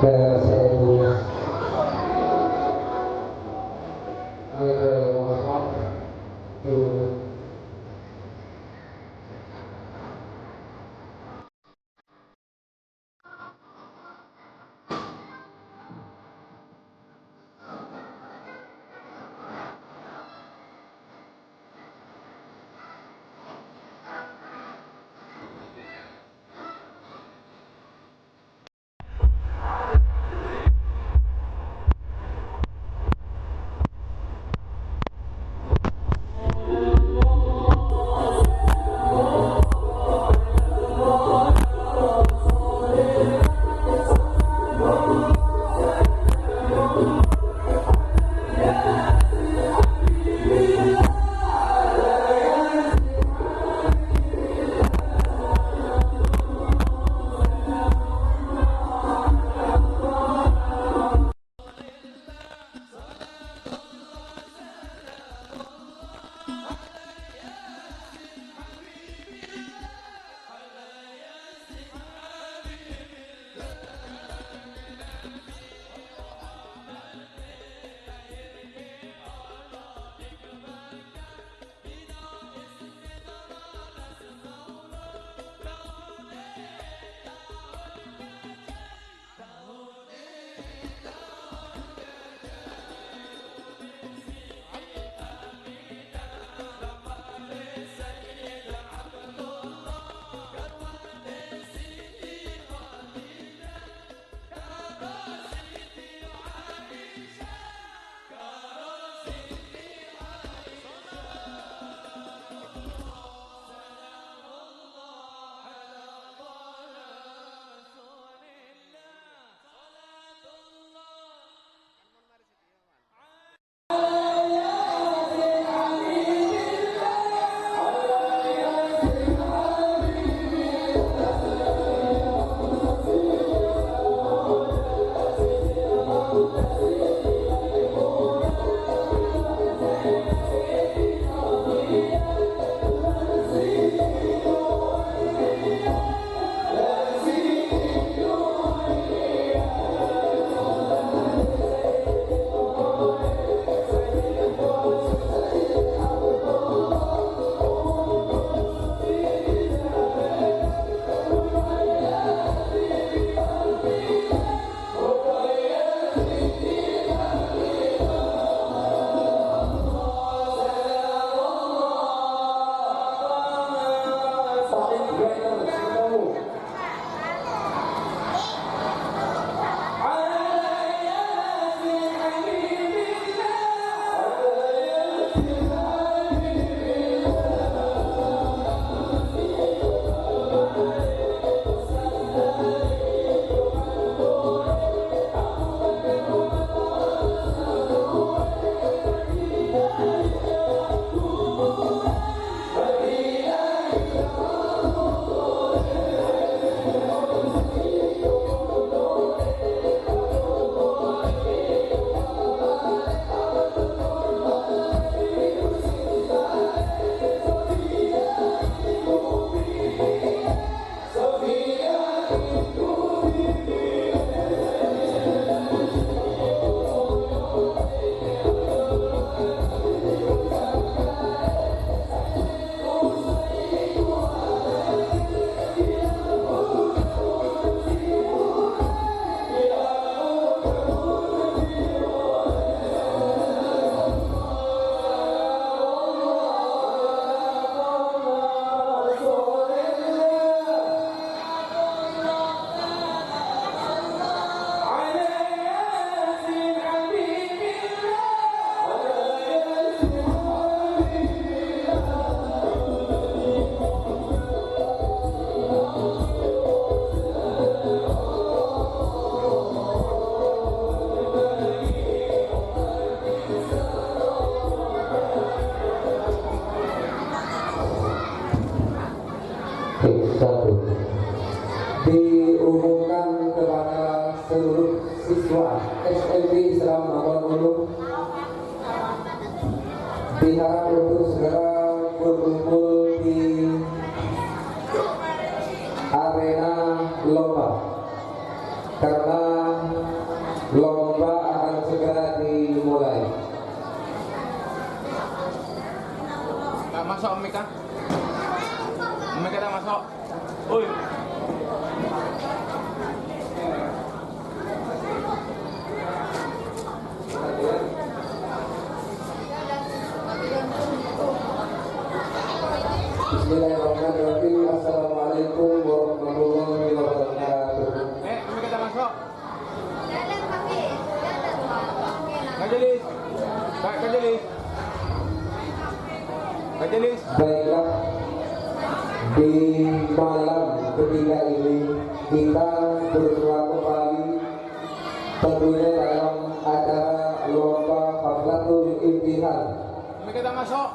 beres ya ibunya. Diumumkan kepada seluruh siswa SMP Seram Mawar Ulum diharap untuk segera berkumpul di arena lomba karena lomba akan segera dimulai. Nggak masuk Mika? Mika tak masuk. Oi. Bismillahirrahmanirrahim. Assalamualaikum warahmatullahi wabarakatuh. Mika tak masuk. Kajelis. Kajelis. Kajelis. Baiklah, di malam ketiga ini kita bersua kembali tentunya dalam acara lomba Haflatul Imtihan Mika tak masuk.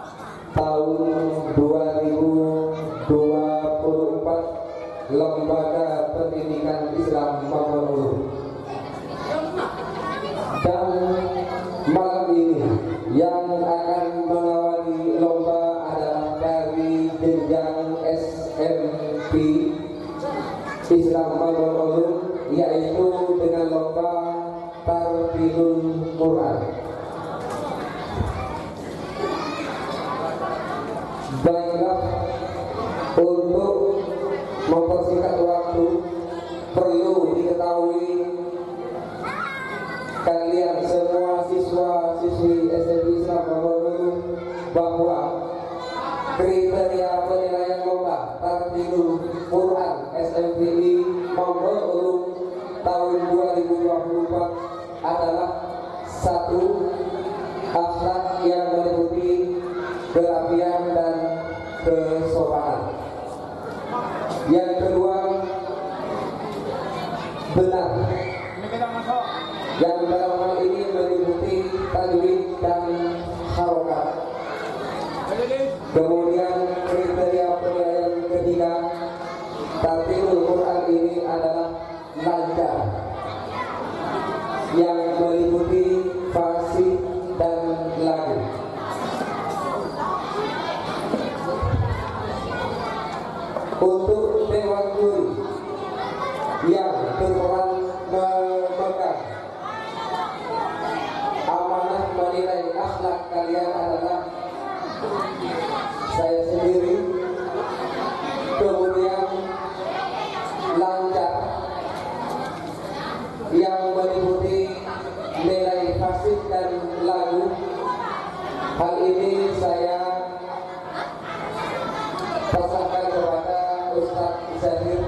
tahun 2024 Lembaga Pendidikan Islam Mamonu. Dan malam ini yang akan mengawali lomba adalah dari jenjang SMP Islam Mamonu, yaitu dengan lomba Tartilul Quran. Baiklah, untuk mempersingkat waktu perlu diketahui kalian semua siswa-siswi SMP Islam Mamonu bahwa kriteria penilaian lomba Tartilul Quran SMPI Mamonu tahun 2024 adalah: satu, akhlak yang meliputi kerapian dan kesopanan. Yang kedua, benar. Mika tak masuk. Yang dalam hal ini meliputi tajwid dan harokat. Kajelis. Kemudian kriteria penilaian ketiga, Tartilul Quran ini adalah lancar, yang meliputi fasih dan lagu. Untuk dewan juri yang berperan memegang amanah menilai akhlak kalian adalah saya sendiri. Kemudian lancar, yang meliputi nilai fasih dan lagu. Hal ini saya pasrahkan kepada Ustadz Zahir,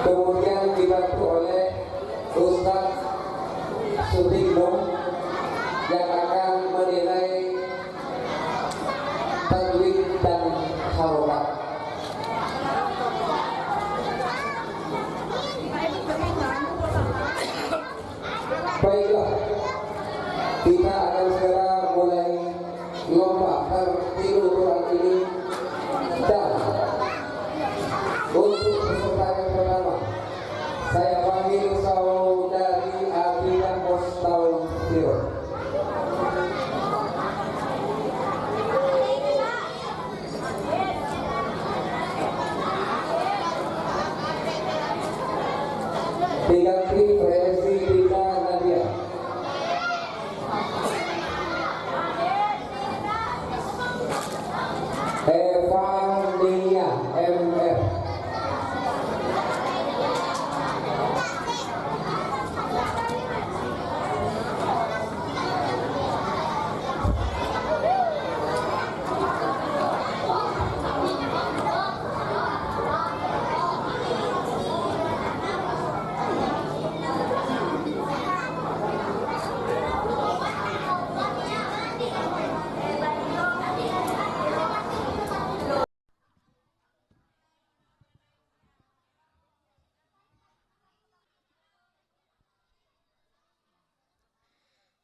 kemudian dibantu oleh Ustadz Sutikno yang akan menilai tajwid dan harokat. Baiklah, kita akan segera mulai lomba Tartilul Quran ini. Dan untuk peserta yang pertama, saya panggil saudari Abidah Mustaufir. Diganti Presi Rita Nadia. Evania MF.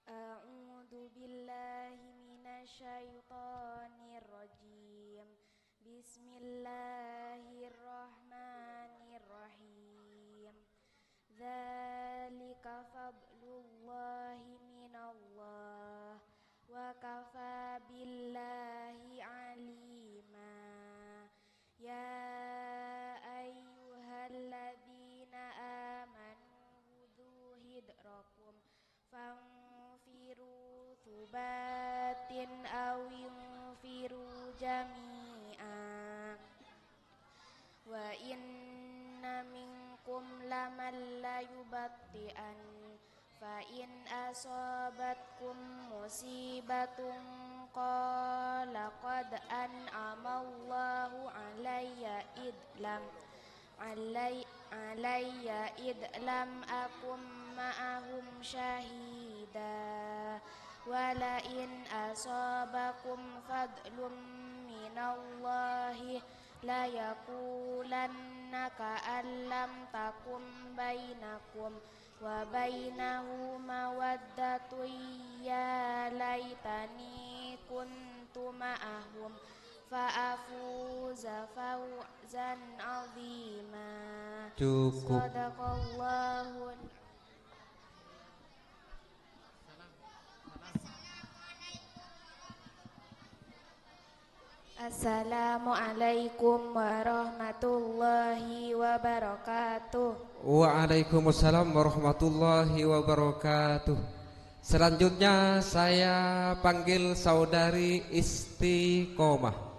A'udzu billahi minasyaitonir rajim. Bismillahirrahmanirrahim. Dzalika fadlullahi minallah wa kafa billahi alima. Ya ayyuhalladzina amanu ثبات أو انفروا جميعا وإن منكم لمن ليبطئن فإن أصابتكم مصيبة قال قد أنعم الله علي إذ لم أكن معهم شهيدا ولئن أصابكم فضل من الله ليقولن كأن لم تكن بينكم وبينه مودة يا ليتني كنت معهم فأفوز فوزا عظيما. صدق الله. Assalamualaikum warahmatullahi wabarakatuh. Waalaikumsalam warahmatullahi wabarakatuh. Selanjutnya saya panggil saudari Istiqomah.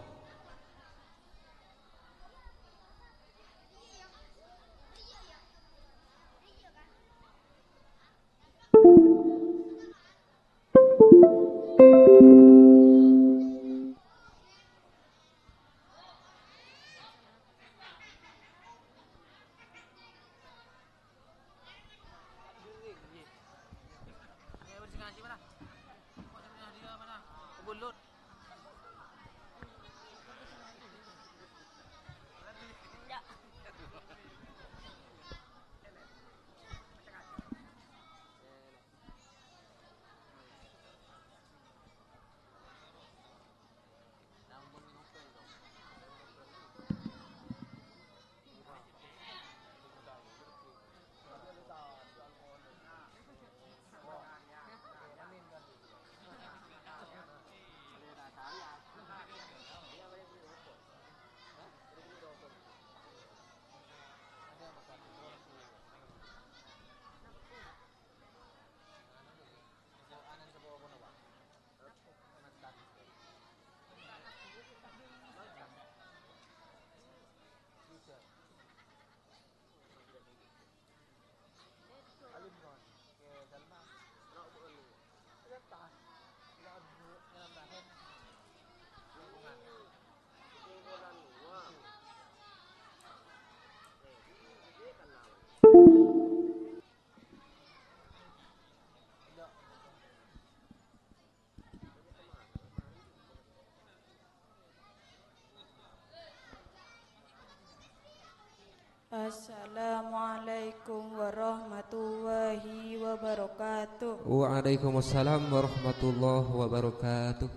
Assalamualaikum warahmatullahi wabarakatuh. Waalaikumsalam warahmatullahi wabarakatuh.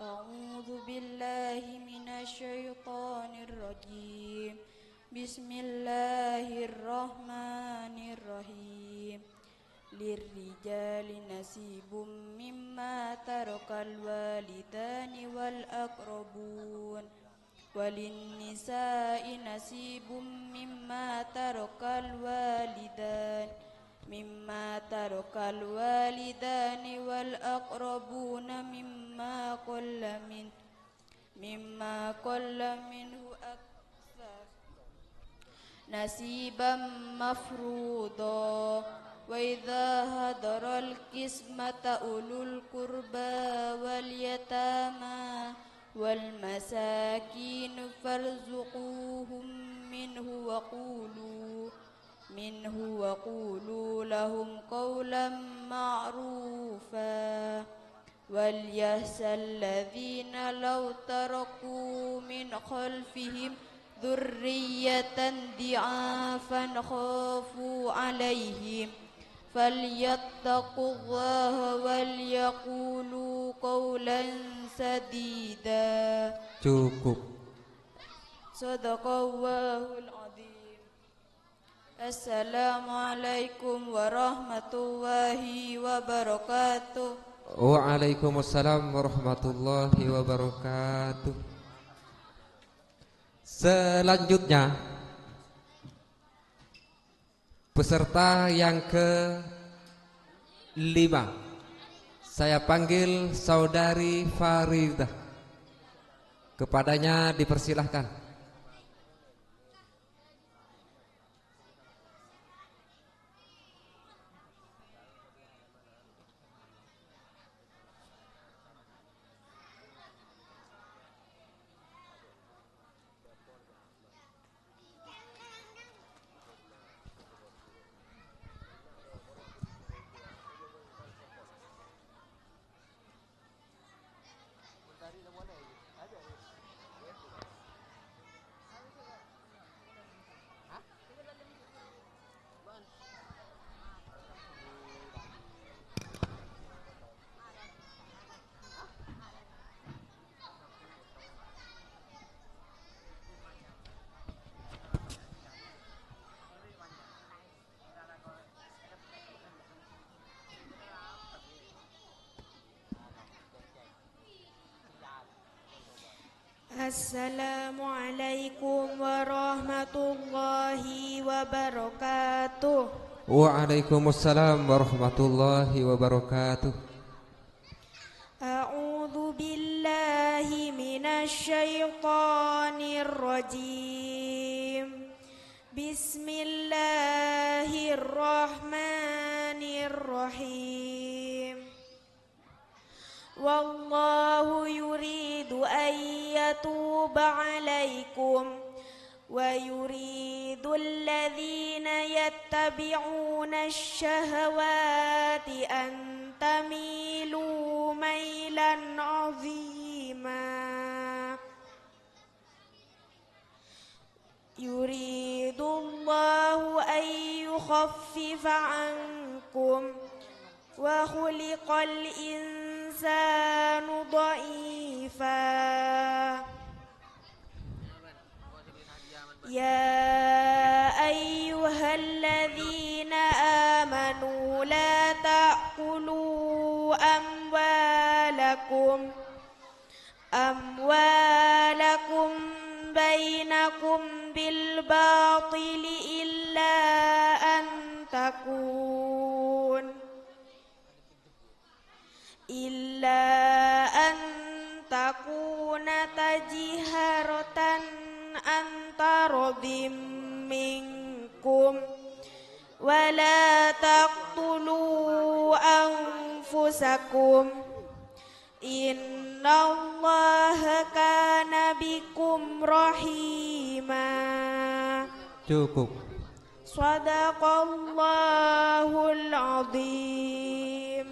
A'udzu billahi minasyaitonir rajim. Bismillahirrahmanirrahim. Lirrijali nasibum mimma tarakal walidani wal aqrabun walinnisa'i nasibum mimma tarakal walidani wal aqrabuna mimma qalla minhu aktsar nasiban mafruḍa wa idza hadaral qismata ulul qurba wal yatama wal masakin farzuquhum minhu wa qulu lahum qawlan ma'rufa wal yahsal ladzina law taraku min khalfihim dhurriyatan di'afan khafu 'alaihim falyattaqullaha wal yaqulu qawlan sadida. Cukup. Shadaqallahul azim. Assalamualaikum warahmatullahi wabarakatuh. Waalaikumsalam warahmatullahi wabarakatuh. Selanjutnya peserta yang ke-5 Saya panggil saudari Faridah. Kepadanya dipersilahkan. Assalamualaikum warahmatullahi wabarakatuh. Waalaikumsalam warahmatullahi wabarakatuh. A'udzu billahi minasy syaithanir rajim. Bismillahirrahmanirrahim. Wallahu yuridu an yatuba alaikum wa yuridu alladhina yattabi'una ash-shahawati an tamilu mailan 'azima. Yuridu Allahu an yukhaffifa 'ankum wa khuliqal insanu dha'ifa. Ya ayyuhalladzina amanu la ta'kulu amwalakum bainakum bil batili illa an takuna tajiharatan antarodim minkum wala taqtulu anfusakum innallaha kana bikum rahima. Cukup. Shadaqallahul azim.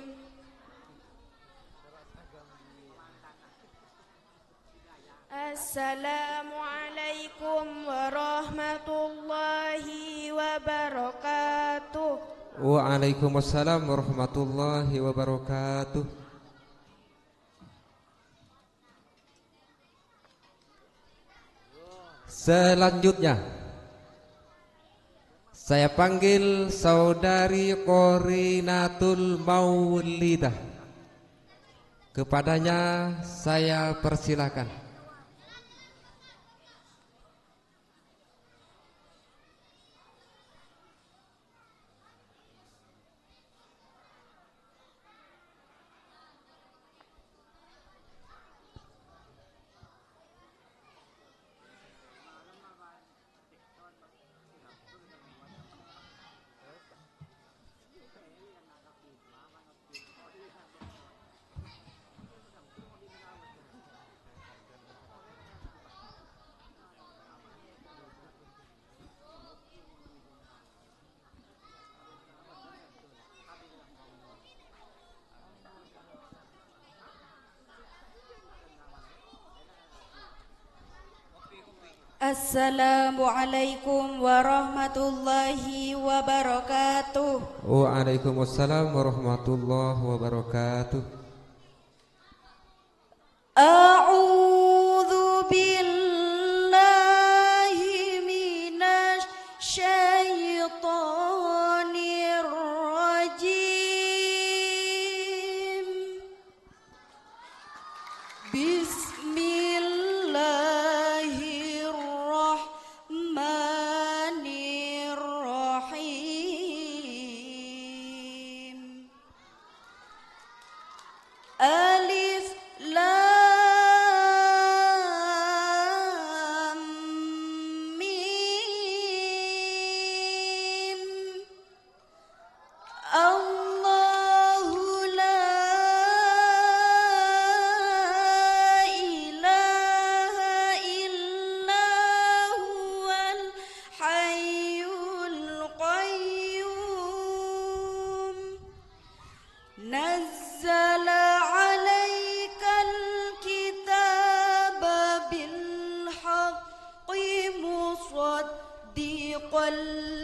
Assalamualaikum warahmatullahi wabarakatuh. Waalaikumsalam warahmatullahi wabarakatuh. Selanjutnya saya panggil saudari Qorinatul Maulidah. Kepadanya saya persilakan. Assalamualaikum warahmatullahi wabarakatuh. Waalaikumsalam warahmatullahi wabarakatuh. A'udzu billahi minasy syaithanir rajim. Bismillahirrahmanirrahim.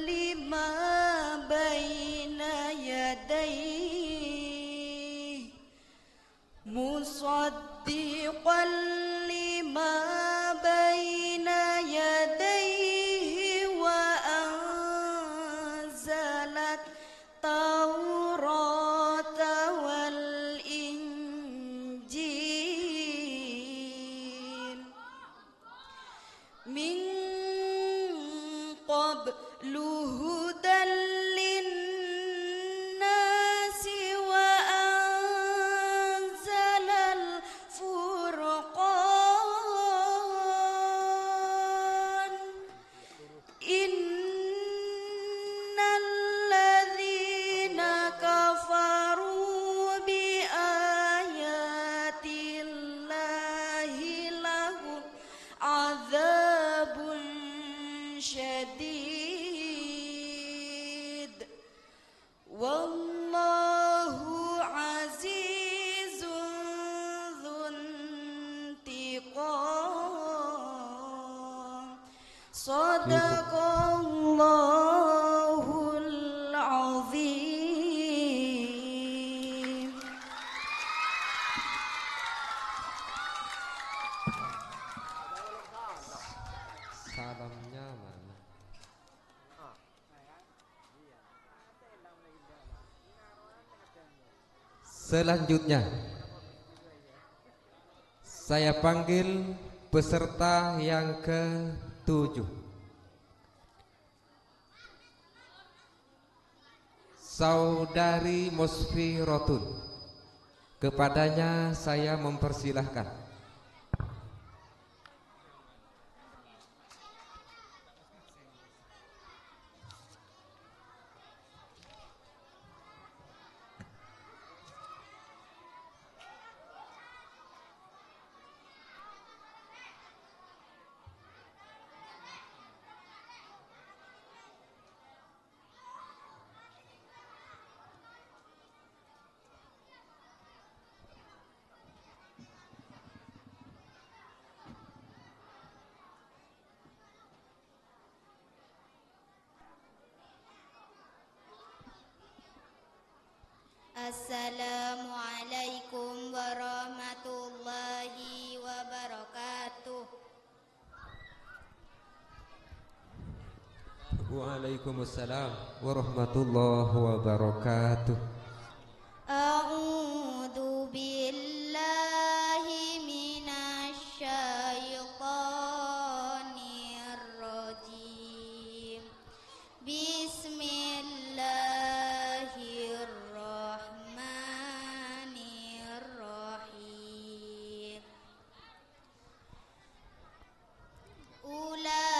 لما بين يديه مصدقا لما بين يديه وأنزل التوراة والإنجيل من قبل هدى للناس وأنزل الفرقان إن الذين كفروا بآيات الله لهم عذاب شديد والله عزيز ذو انتقام صدق الله العظيم. Salamnya mana? Selanjutnya saya panggil peserta yang ke-7, Saudari Musfiratun. Kepadanya saya mempersilahkan. Assalamualaikum warahmatullahi wabarakatuh. Waalaikumsalam warahmatullahi wabarakatuh. A'udzu billahi minasy syaithanir rajim. Bismillahirrahmanirrahim. Ulaika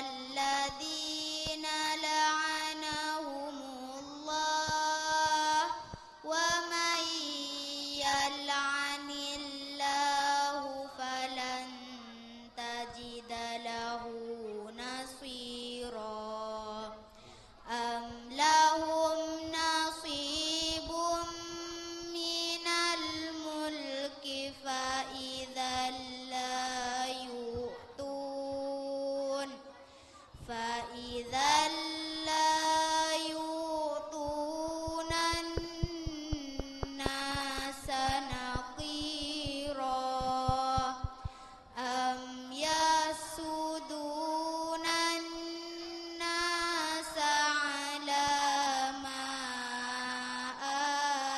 alladzina la'anahumullah wa man yal'anillahu falan tajida lahu nasira am lahum nasibum minal mulki fa idzal la yu'tun fa idzal la yu'tunan nasa naqira am yasudunan nasa ala ma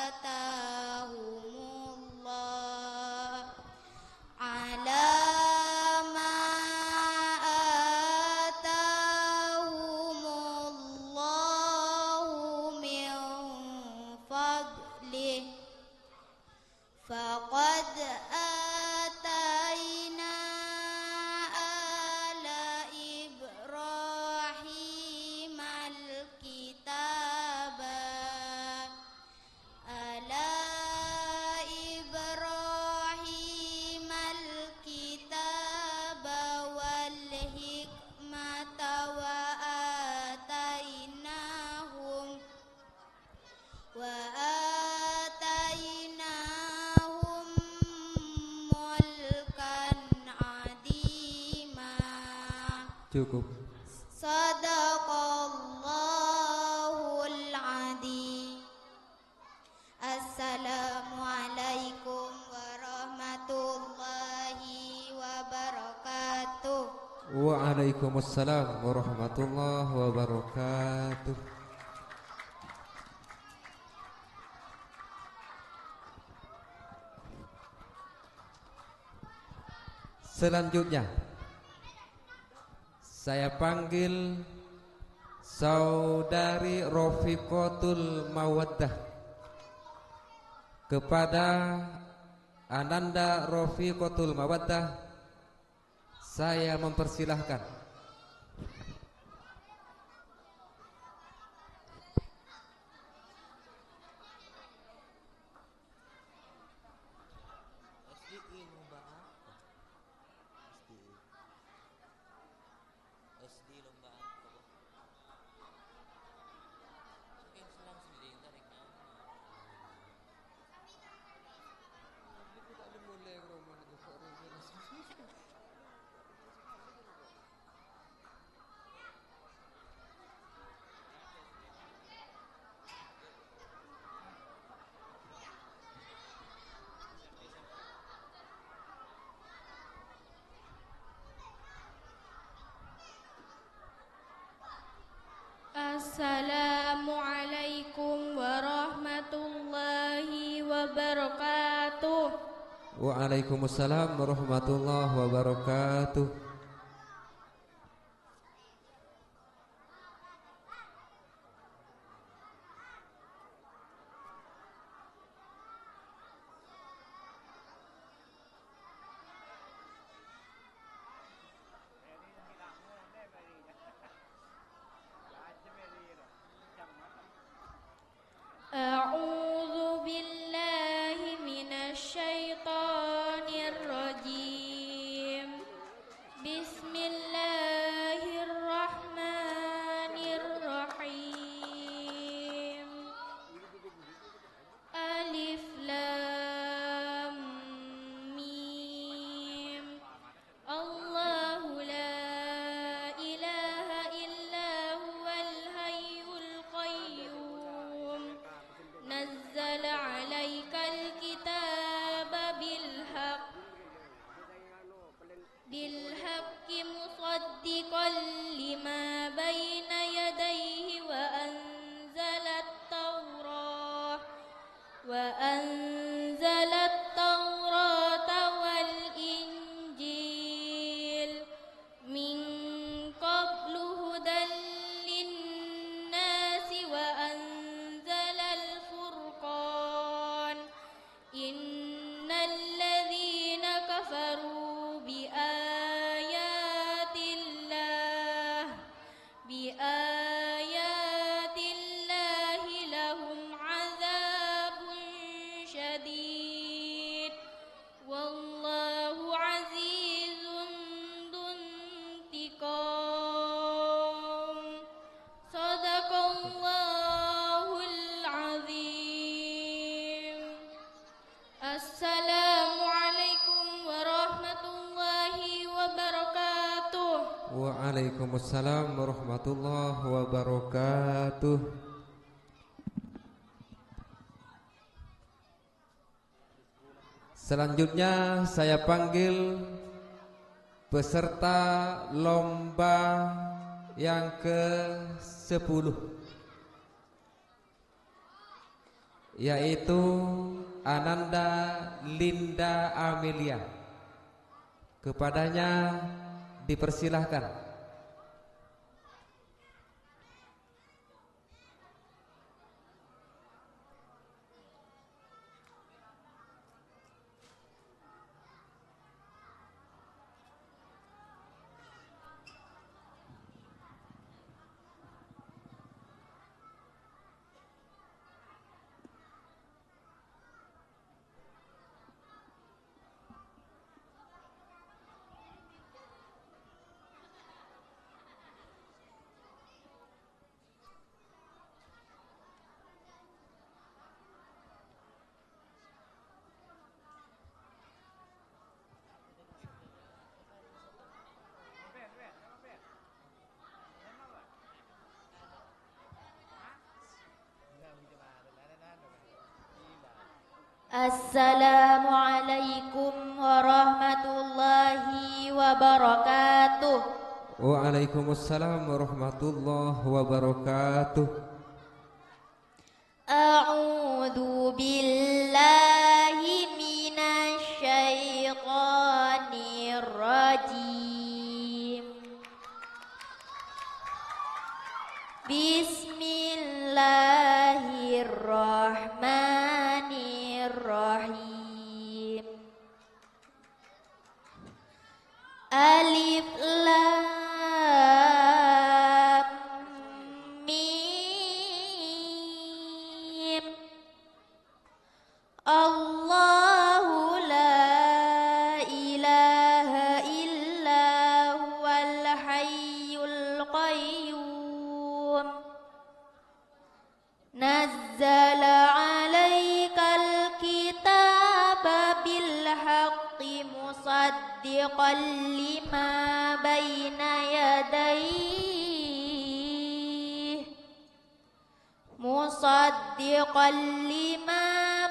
atahumullah ala ma atahumullah Cukup. Sadaqallahul adzim. Assalamualaikum warahmatullahi wabarakatuh. Waalaikumsalam warahmatullahi wabarakatuh. Selanjutnya saya panggil Saudari Rofiqatul Mawaddah kepada Ananda Rofiqatul Mawaddah saya mempersilahkan. Assalamualaikum warahmatullahi wabarakatuh. Waalaikumsalam warahmatullahi wabarakatuh. A'udzu billahi minasy syaithanir rajim. Bismillahirrahmanirrahim. Alif lam mim. Allahu la ilaha illa huwal hayyul qayyum. Nazzala 'alaikal kitaba bilhaqqi musaddiqan lima baina yadayhi وأنزل التوراة والإنجيل من قبل هدى للناس وأنزل الفرقان إن الذين كفروا بآيات الله لهم عذاب شديد والله عزيز ذو انتقام صدق الله العظيم. Assalamualaikum warahmatullahi wabarakatuh. Waalaikumsalam warahmatullahi wabarakatuh. Selanjutnya saya panggil peserta lomba yang ke-10, yaitu Ananda Linda Amelia. Kepadanya dipersilahkan. Assalamualaikum warahmatullahi wabarakatuh. Waalaikumsalam warahmatullahi wabarakatuh. A'udzu billahi minasy syaithanir rajim. Bismillahirrahmanirrahim. Alif lam mim. Allahu la ilaha illa huwal hayyul qayyum. Nazzala 'alaikal kitaba bil haqqi musaddiqan lima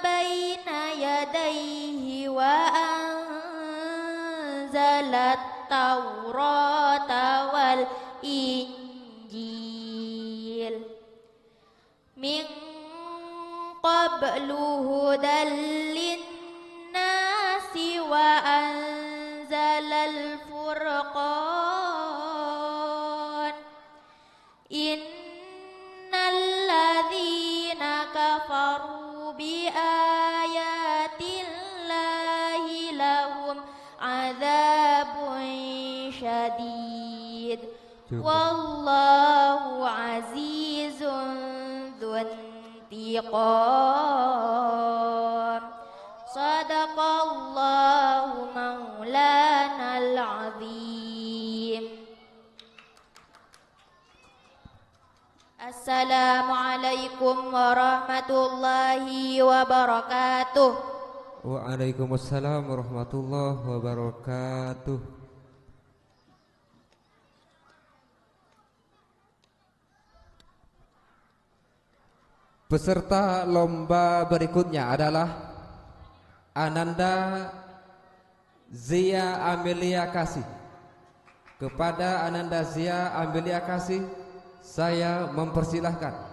baina yadayhi wa anzalat taurata wal injil min qablu hudan linnasi wa anzalal furqan. Innal ladzina kafaru bi ayatillahi lahum adzabun syadid. Wallahu azizun dzuntiqam. Sadaqallahu maulanal azim. Assalamualaikum warahmatullahi wabarakatuh. Waalaikumsalam warahmatullahi wabarakatuh. Peserta lomba berikutnya adalah Ananda Zia Amelia Kasih. Kepada Ananda Zia Amelia Kasih, saya mempersilahkan.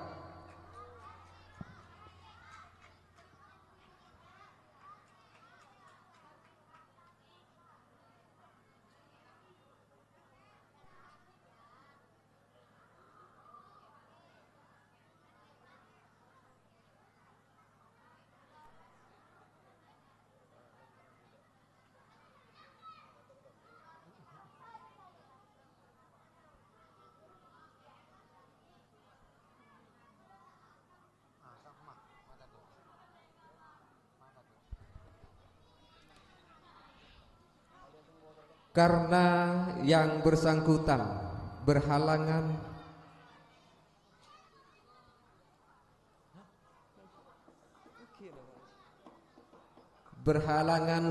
Karena yang bersangkutan berhalangan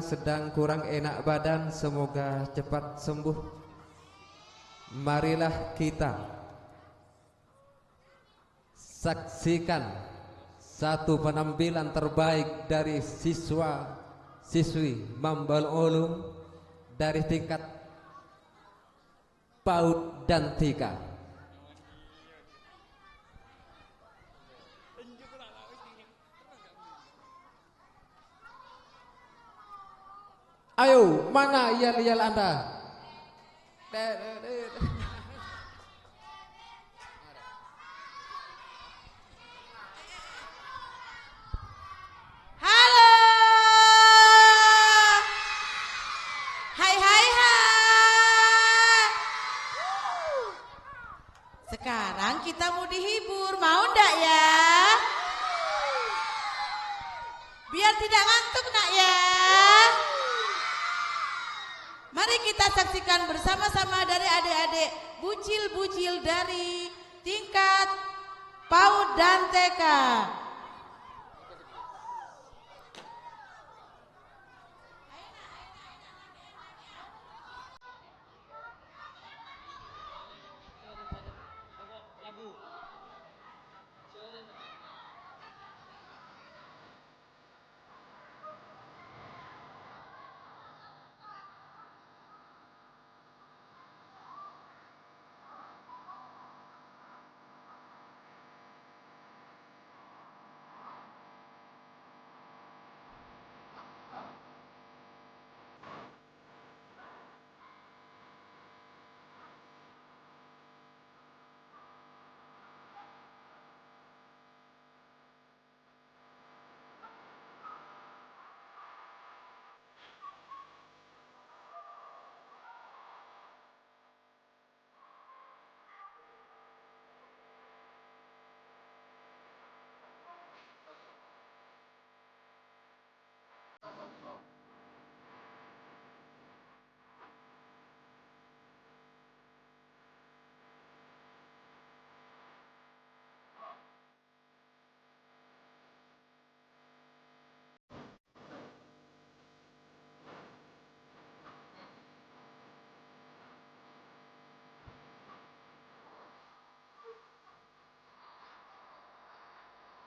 sedang kurang enak badan, semoga cepat sembuh. Marilah kita saksikan satu penampilan terbaik dari siswa-siswi Mambal Ulum dari tingkat PAUD dan TIK. Ayo, mana yel-yel Anda? Halo. Hai hai hai. Sekarang kita mau dihibur, mau ndak ya? Biar tidak ngantuk nak ya. Mari kita saksikan bersama-sama dari adik-adik bucil-bucil dari tingkat PAUD dan TK.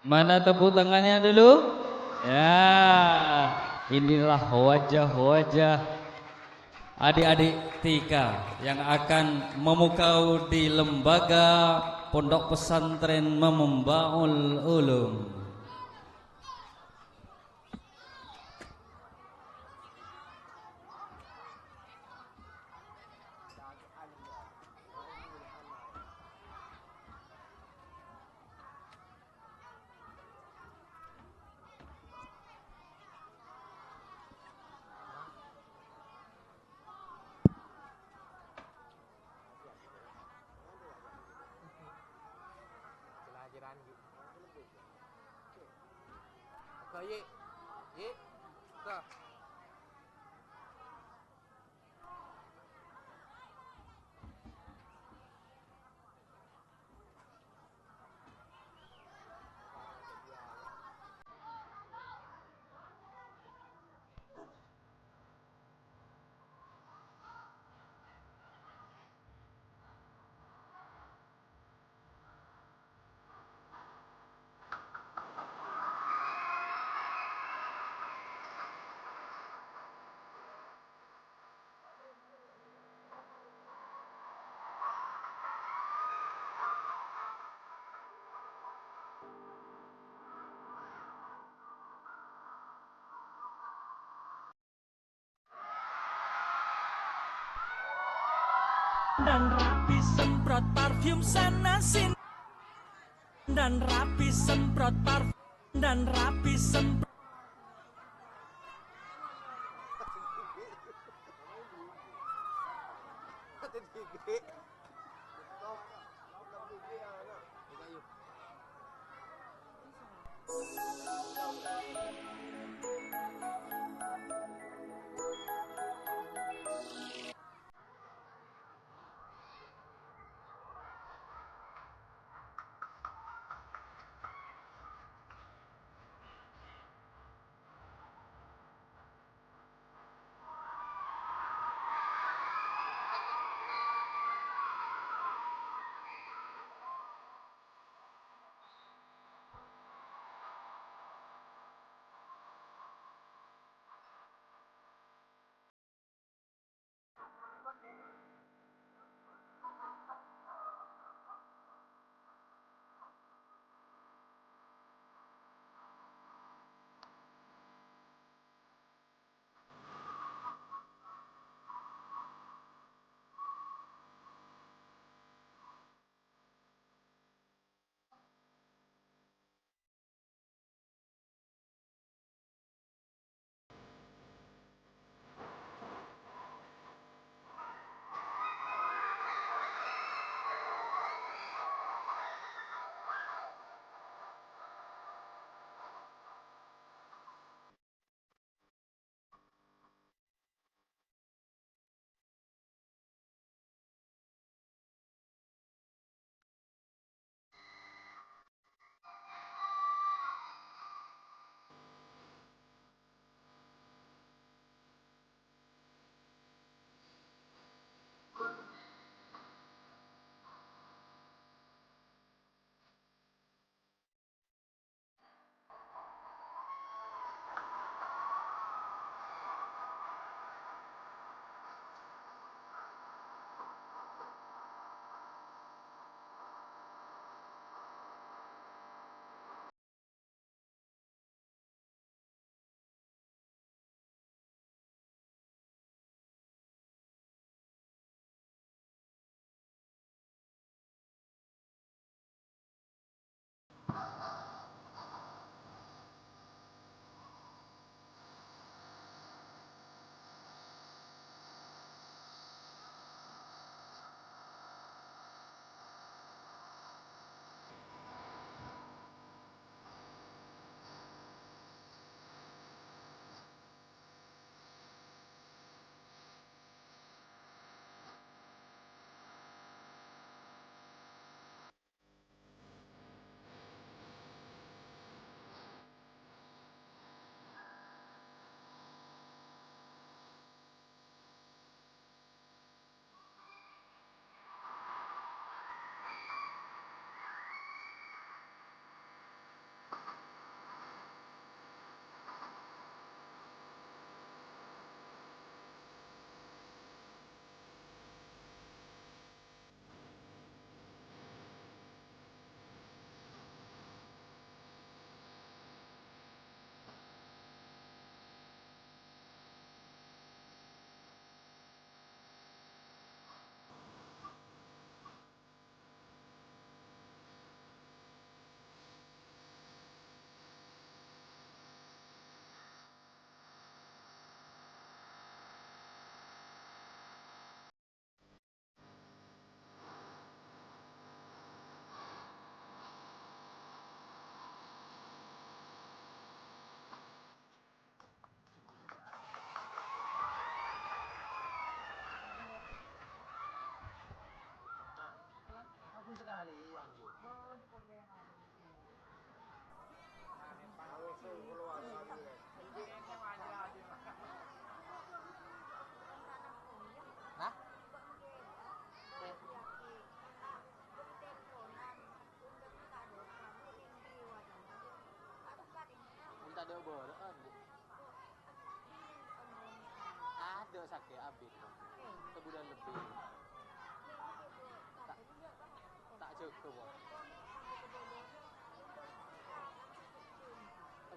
Mana tepuk tangannya dulu? Ya, inilah wajah-wajah adik-adik Tika yang akan memukau di lembaga Pondok Pesantren Membaul Ulum. Dan rapi semprot parfum sanasin, dan rapi semprot parfum, dan rapi semprot. Minta dia berean. Ada sakit abis. Sebulan lebih. Tak cukup.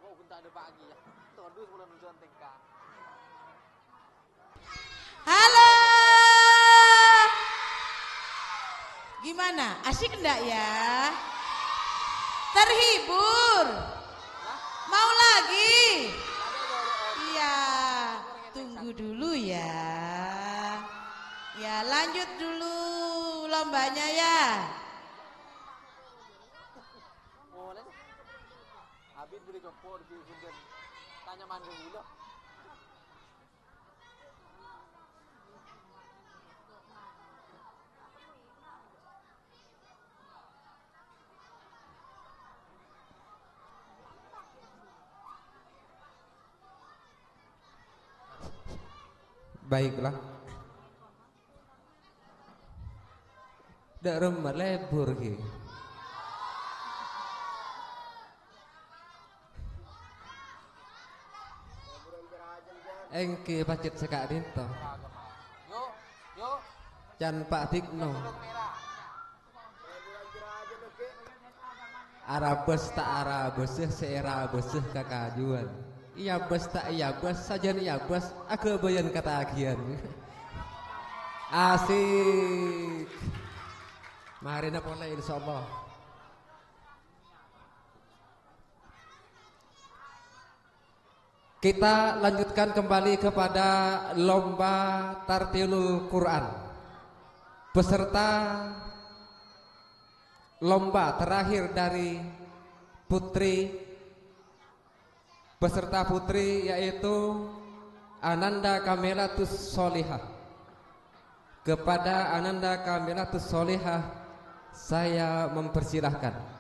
Aku pun tak ada pagi ya. Todus bulan ujian TK. Halo. Gimana? Asik enggak ya? Terhibur? Mau lagi? Iya. Tunggu dulu ya. Ya lanjut dulu lombanya ya. Boleh. Habis beli jopor di Sudan. Tanya mana dulu. Baiklah. Dak remah lebur ki. Engke pacet sekak dinto. Yuk, yuk. Can Pak Tikno. Arabes tak arabes seera beseh kakajuan. Iya bes tak iya bes saja iya bes aku bayan kata agian. Asik. Mari na pola insyaallah. Kita lanjutkan kembali kepada lomba tartilul Quran. Peserta lomba terakhir dari peserta putri yaitu Ananda Kamelatus Solihah. Kepada Ananda Kamelatus Solihah saya mempersilahkan.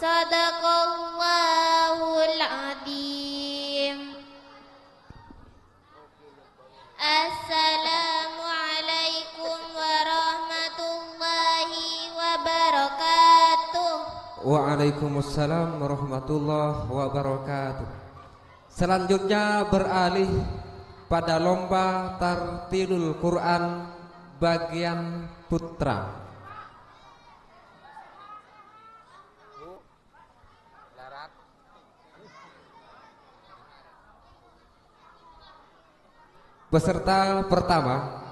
Sadaqallahul Azim. Assalamualaikum warahmatullahi wabarakatuh. Waalaikumsalam warahmatullahi wabarakatuh. Selanjutnya beralih pada lomba tartilul Quran bagian putra. Peserta pertama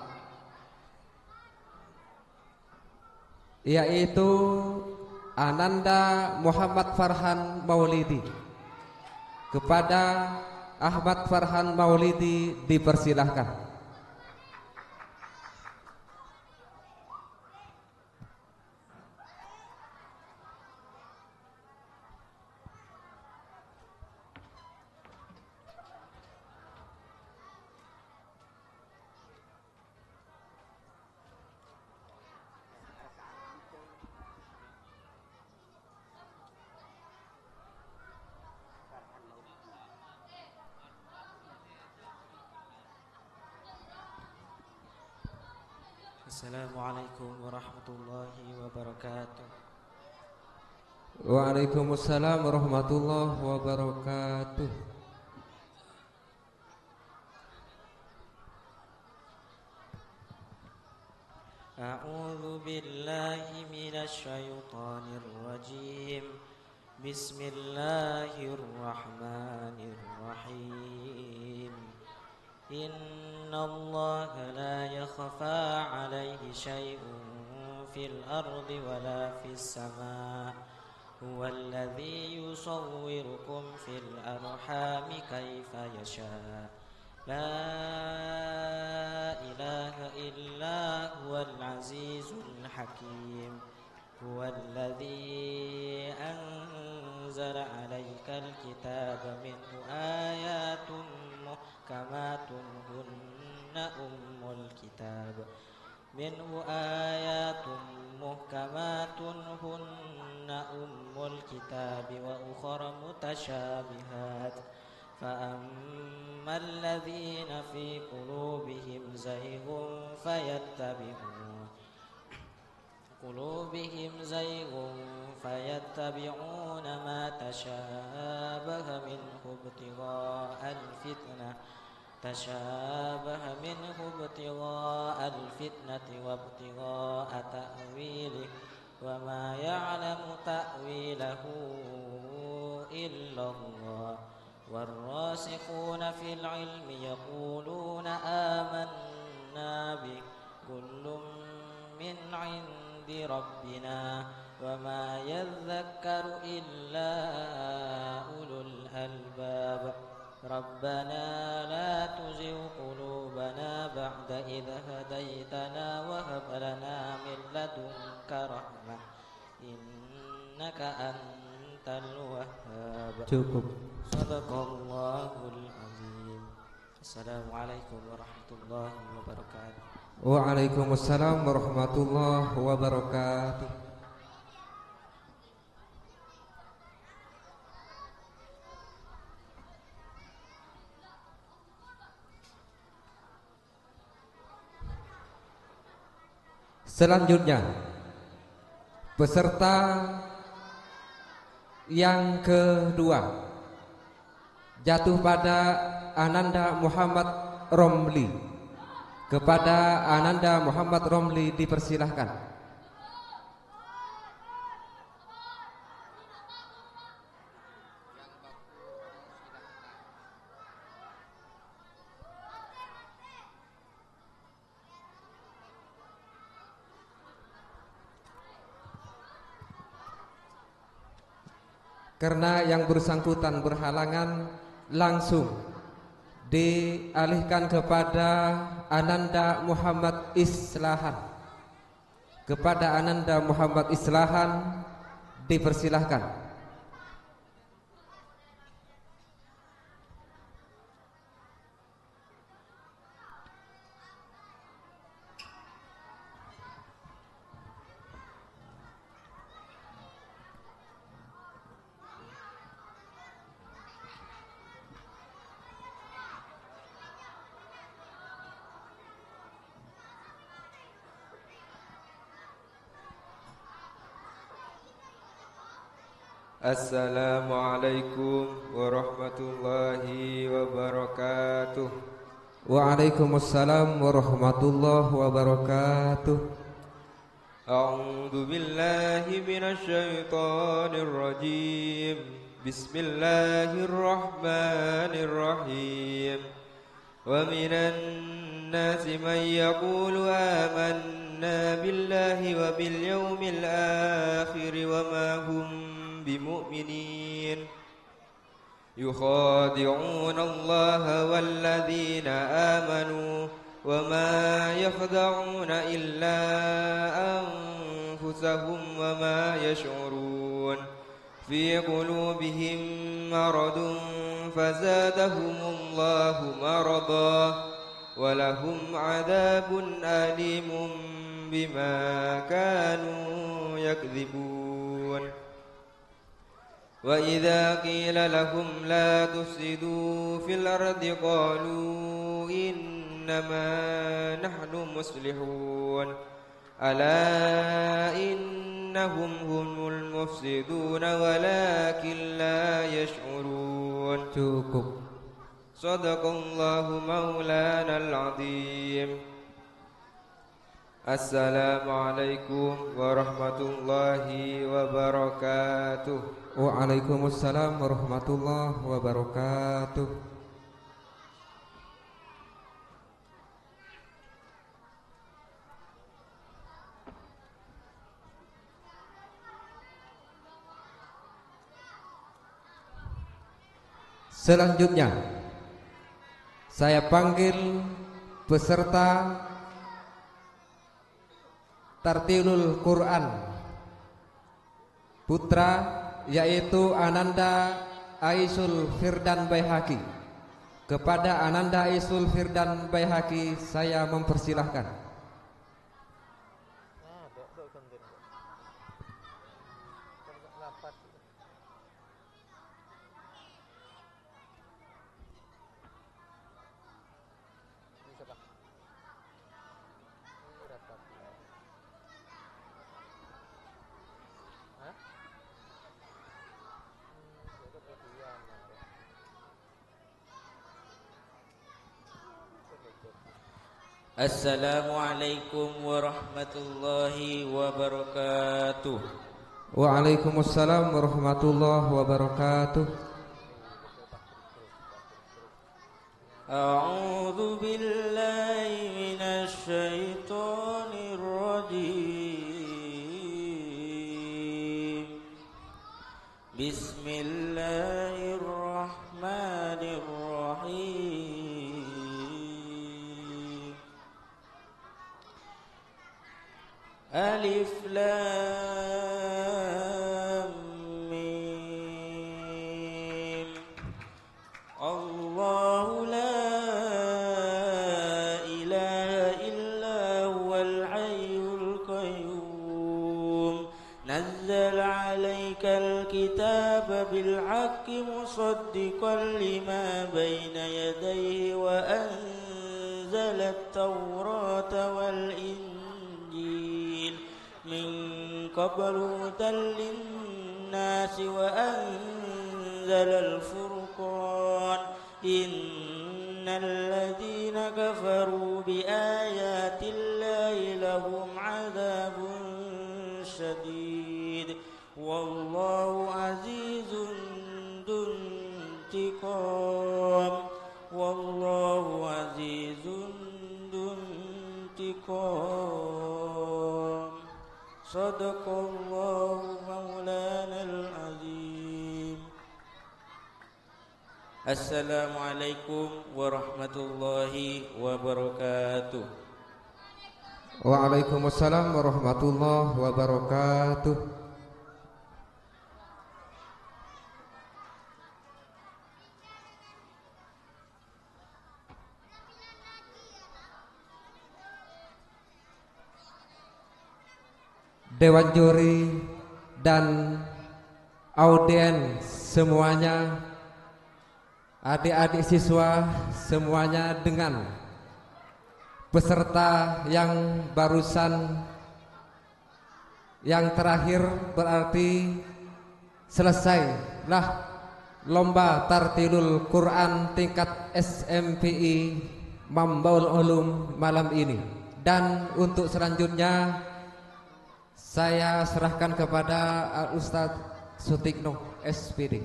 yaitu Ananda Muhammad Farhan Maulidi. Kepada Ahmad Farhan Maulidi dipersilahkan. Assalamualaikum warahmatullahi wabarakatuh. Waalaikumsalam warahmatullahi wabarakatuh. A'udzu billahi minasy syaithanir rajim. Bismillahirrahmanirrahim. Innallaha la yakhfa 'alaihi syai'un fil ardi wala fis sama'. Huwallazi yusawwirukum fil arhami kaifa yasha'. La ilaha illa huwal azizul hakim. Huwallazi anzala 'alaikal kitaba minhu ayatun muhkamatun hunna ummul kitab. Minhu ayatun muhkamatun hunna ummul kitab wa ukhra mutasyabihat. فأما الذين في قلوبهم زيغ فيتبعون ما تشابه منه ابتغاء الفتنة وابتغاء تأويله وما يعلم تأويله إلا الله والراسخون في العلم يقولون آمنا به كل من عند ربنا وما يذكر إلا أولو الألباب ربنا لا تزغ قلوبنا بعد إذ هديتنا وهب لنا من لدنك رحمة إنك أنت الوهاب. Cukup. Sadaqallahul azim. Assalamualaikum warahmatullahi wabarakatuh. Waalaikumsalam warahmatullahi wabarakatuh. Selanjutnya peserta yang kedua jatuh pada Ananda Muhammad Romli. Kepada Ananda Muhammad Romli dipersilahkan. Karena yang bersangkutan berhalangan, langsung dialihkan kepada Ananda Muhammad Islahan. Kepada Ananda Muhammad Islahan dipersilahkan. Assalamualaikum warahmatullahi wabarakatuh. Waalaikumsalam warahmatullahi wabarakatuh. A'udzu billahi minasy syaithanir rajim. Bismillahirrahmanirrahim. Wa minan nasi man yaqulu amanna billahi wa bil yaumil akhir wa ma hum بمؤمنين يخادعون الله والذين آمنوا وما يخدعون إلا أنفسهم وما يشعرون في قلوبهم مرض فزادهم الله مرضا ولهم عذاب أليم بما كانوا يكذبون وإذا قيل لهم لا تفسدوا في الأرض قالوا إنما نحن مصلحون ألا إنهم هم المفسدون ولكن لا يشعرون صدق الله مولانا العظيم. Assalamualaikum warahmatullahi wabarakatuh. Waalaikumsalam warahmatullahi wabarakatuh. Selanjutnya saya panggil peserta Tartilul Quran putra yaitu Ananda Aisul Firdan Baihaqi. Kepada Ananda Aisul Firdan Baihaqi saya mempersilahkan. Assalamualaikum warahmatullahi wabarakatuh. Waalaikumsalam warahmatullahi wabarakatuh. A'udzu billahi minasy syaithanir rajim. Bismillahirrahmanirrahim. Alif Lam Mim. Allahu la ilaha illa huwal hayyul qayyum. Nazzala 'alaikal kitaba bil haqqi musaddiqan lima bayna yadayhi wa anzala at-taurata wal من قبل هدى للناس وأنزل الفرقان إن الذين كفروا بآيات الله لهم عذاب شديد والله عزيز ذو انتقام والله عزيز ذو انتقام Sadaqallahu maulanal azim. Assalamualaikum warahmatullahi wabarakatuh. Waalaikumsalam warahmatullahi wabarakatuh. Dewan juri dan audien semuanya, adik-adik siswa semuanya, dengan peserta yang barusan, yang terakhir berarti selesailah lomba tartilul Quran tingkat SMPI Mambaul Ulum malam ini. Dan untuk selanjutnya saya serahkan kepada Ustadz Sutikno SPD.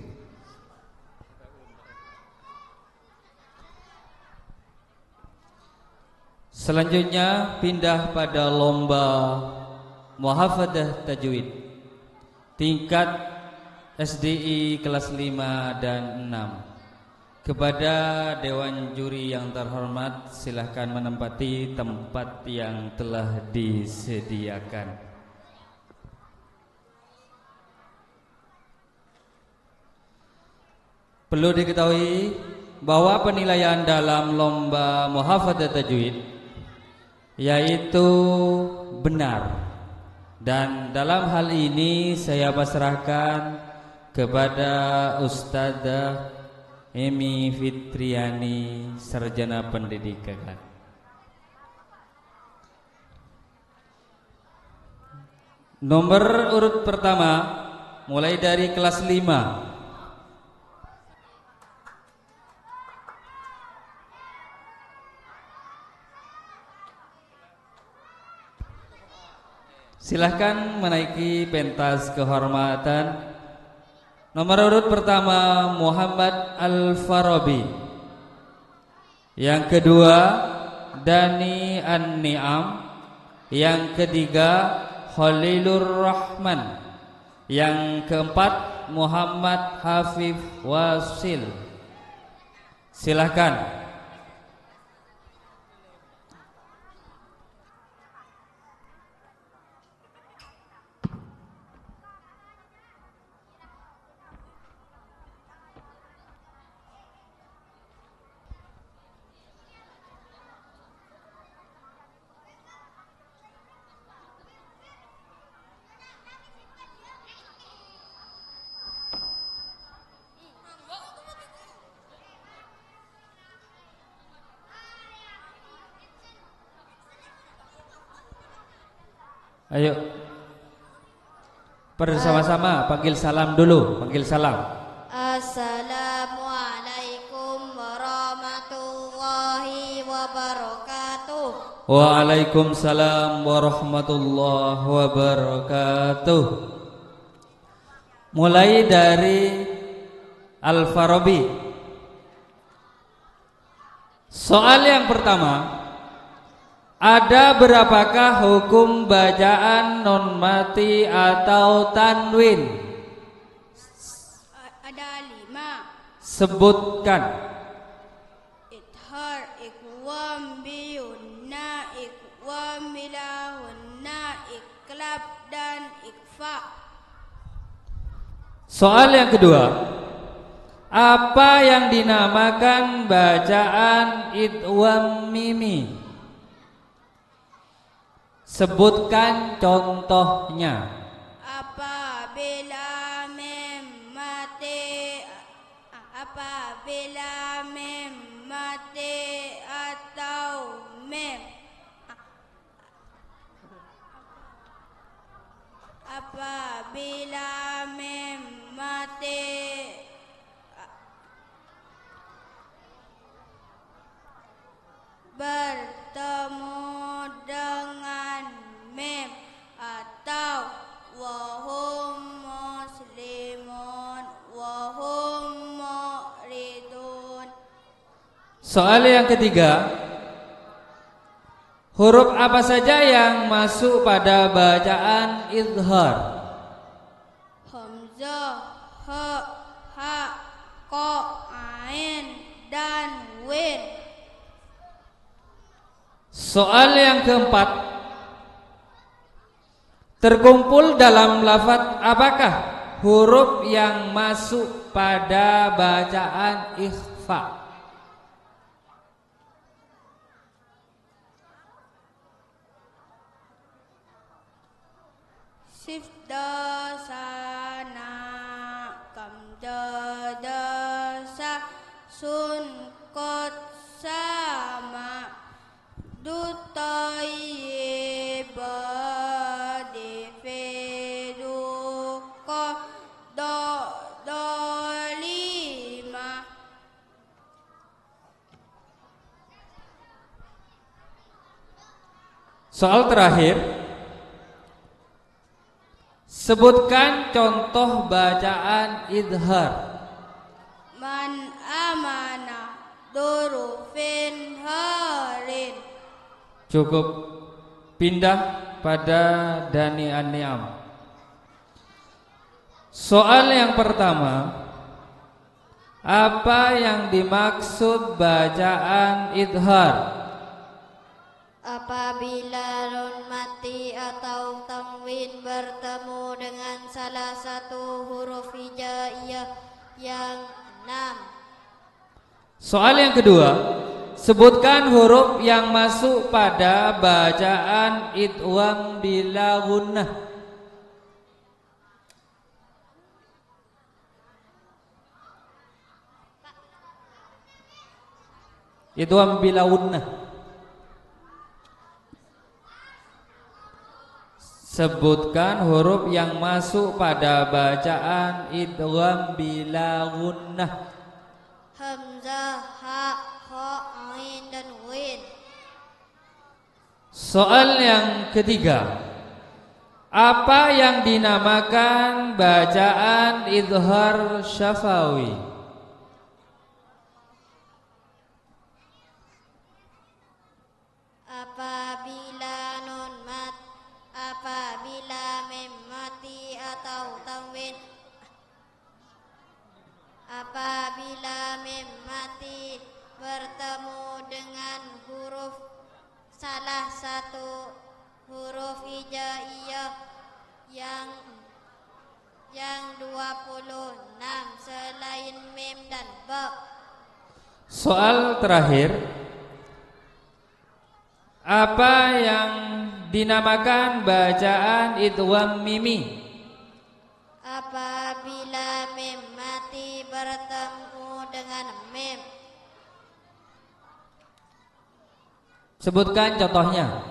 Selanjutnya pindah pada lomba muhafadah tajwid tingkat SDI kelas 5 dan 6. Kepada Dewan Juri yang terhormat, silahkan menempati tempat yang telah disediakan. Perlu diketahui bahwa penilaian dalam lomba muhafadah tajwid yaitu benar, dan dalam hal ini saya pasrahkan kepada Ustadzah Emi Fitriani, Sarjana Pendidikan. Nomor urut pertama mulai dari kelas 5. Silahkan menaiki pentas kehormatan. Nomor urut pertama Muhammad Al-Farabi. Yang kedua Dani An-Ni'am. Yang ketiga Khalilur Rahman. Yang keempat Muhammad Hafif Wasil. Silahkan. Ayo bersama-sama panggil salam dulu, panggil salam. Assalamualaikum warahmatullahi wabarakatuh. Waalaikumsalam warahmatullahi wabarakatuh. Mulai dari Al-Farabi. Soal yang pertama, ada berapakah hukum bacaan non mati atau tanwin? Ada 5. Sebutkan. Ithar, ikwam, biyunna, ikwam, milahunna, iklab, dan ikfa. Soal yang kedua, apa yang dinamakan bacaan idgham mimi? Sebutkan contohnya. Apabila mem mati, apabila mem mati atau mem, apabila mem mati bertemu dengan mem atau wahum muslimun wahum mu'ridun. Soal yang ketiga, huruf apa saja yang masuk pada bacaan izhar? Hamzah, ha, ha, ko, ain, dan win. Soal yang keempat, terkumpul dalam lafaz apakah huruf yang masuk pada bacaan ikhfa? Sif dasana kam dasa sun kot sama dutayyiba difiduka do Soal terakhir, sebutkan contoh bacaan idhar. Man amana durufin harin. Cukup, pindah pada Dani An-Ni'am. Soal yang pertama, apa yang dimaksud bacaan idhar? Apabila nun mati atau tanwin bertemu dengan salah satu huruf hijaiyah yang 6. Soal yang kedua, sebutkan huruf yang masuk pada bacaan idgham bila gunnah. Idgham bila gunnah. Sebutkan huruf yang masuk pada bacaan idgham bila gunnah. Hamzah, ha, kha, ain dan win. Soal yang ketiga, apa yang dinamakan bacaan idhar syafawi? Apabila mim mati atau tanwin, apabila mim mati bertemu dengan huruf salah satu huruf hijaiyah yang 26 selain mim dan ba. Soal terakhir, apa yang dinamakan bacaan idgham mimi? Apabila mim mati bertemu dengan mim. Sebutkan contohnya.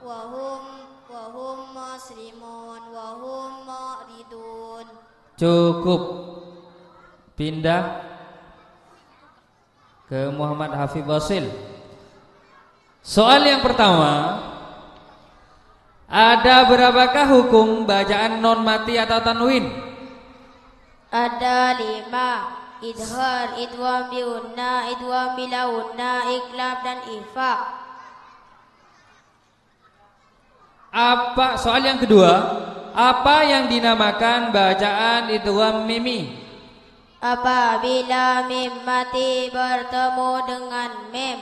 Wahum muslimun wahum mu'ridun. Cukup, pindah ke Muhammad Hafidh Wasil. Soal yang pertama, ada berapakah hukum bacaan non mati atau tanwin? Ada 5: idhar, idgham biunna, idgham bilaunna, iklab dan ifa. Apa soal yang kedua, apa yang dinamakan bacaan idgham mimi? Apabila mim mati bertemu dengan mim.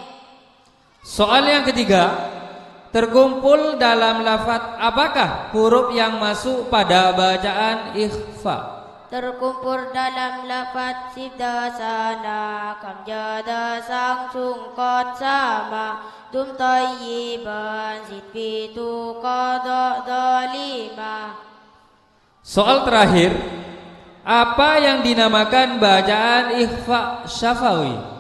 Soal yang ketiga, terkumpul dalam lafaz apakah huruf yang masuk pada bacaan ikhfa? Terkumpul dalam lafaz sibda sana, kam jada sang sungkot sama, dum tayyiban zidbitu qada dalima. Soal terakhir, apa yang dinamakan bacaan ikhfa syafawi?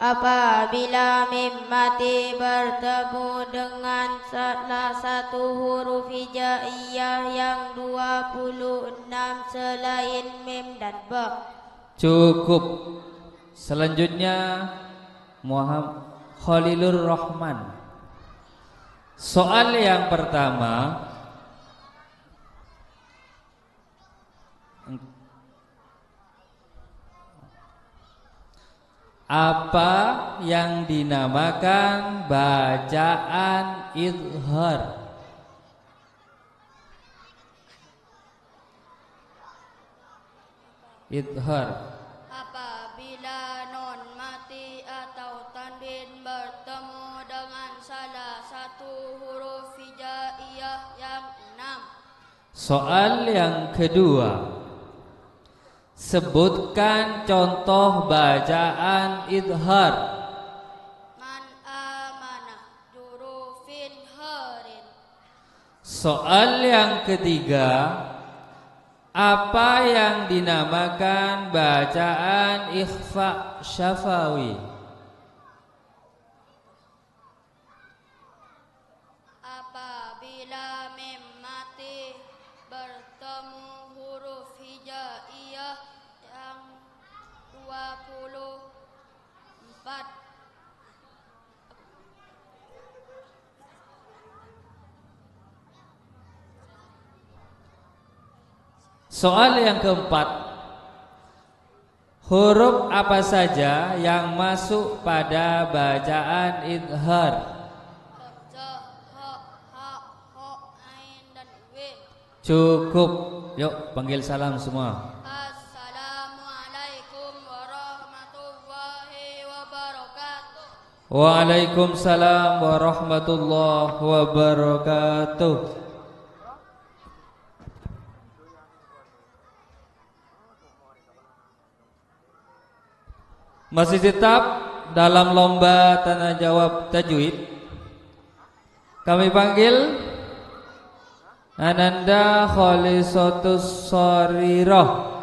Apabila mim mati bertemu dengan salah satu huruf hijaiyah yang 26 selain mim dan ba. Cukup. Selanjutnya Muhammad Khalilur Rahman. Soal yang pertama, apa yang dinamakan bacaan idhar? Idhar. Apabila non mati atau tanwin bertemu dengan salah satu huruf hijaiyah yang 6. Soal yang kedua, sebutkan contoh bacaan idhar. Man amana durufin harin. Soal yang ketiga, apa yang dinamakan bacaan ikhfa syafawi? Apabila mim mati bertemu huruf hijaiyah yang 24. Soal yang keempat, huruf apa saja yang masuk pada bacaan idhar? Hamzah, ha, ha, ho, ain dan win. Cukup. Yuk panggil salam semua. Assalamualaikum warahmatullahi wabarakatuh. Waalaikumsalam warahmatullahi wabarakatuh. Masih tetap dalam lomba tanya jawab tajwid. Kami panggil Ananda Khalisatus Sarirah.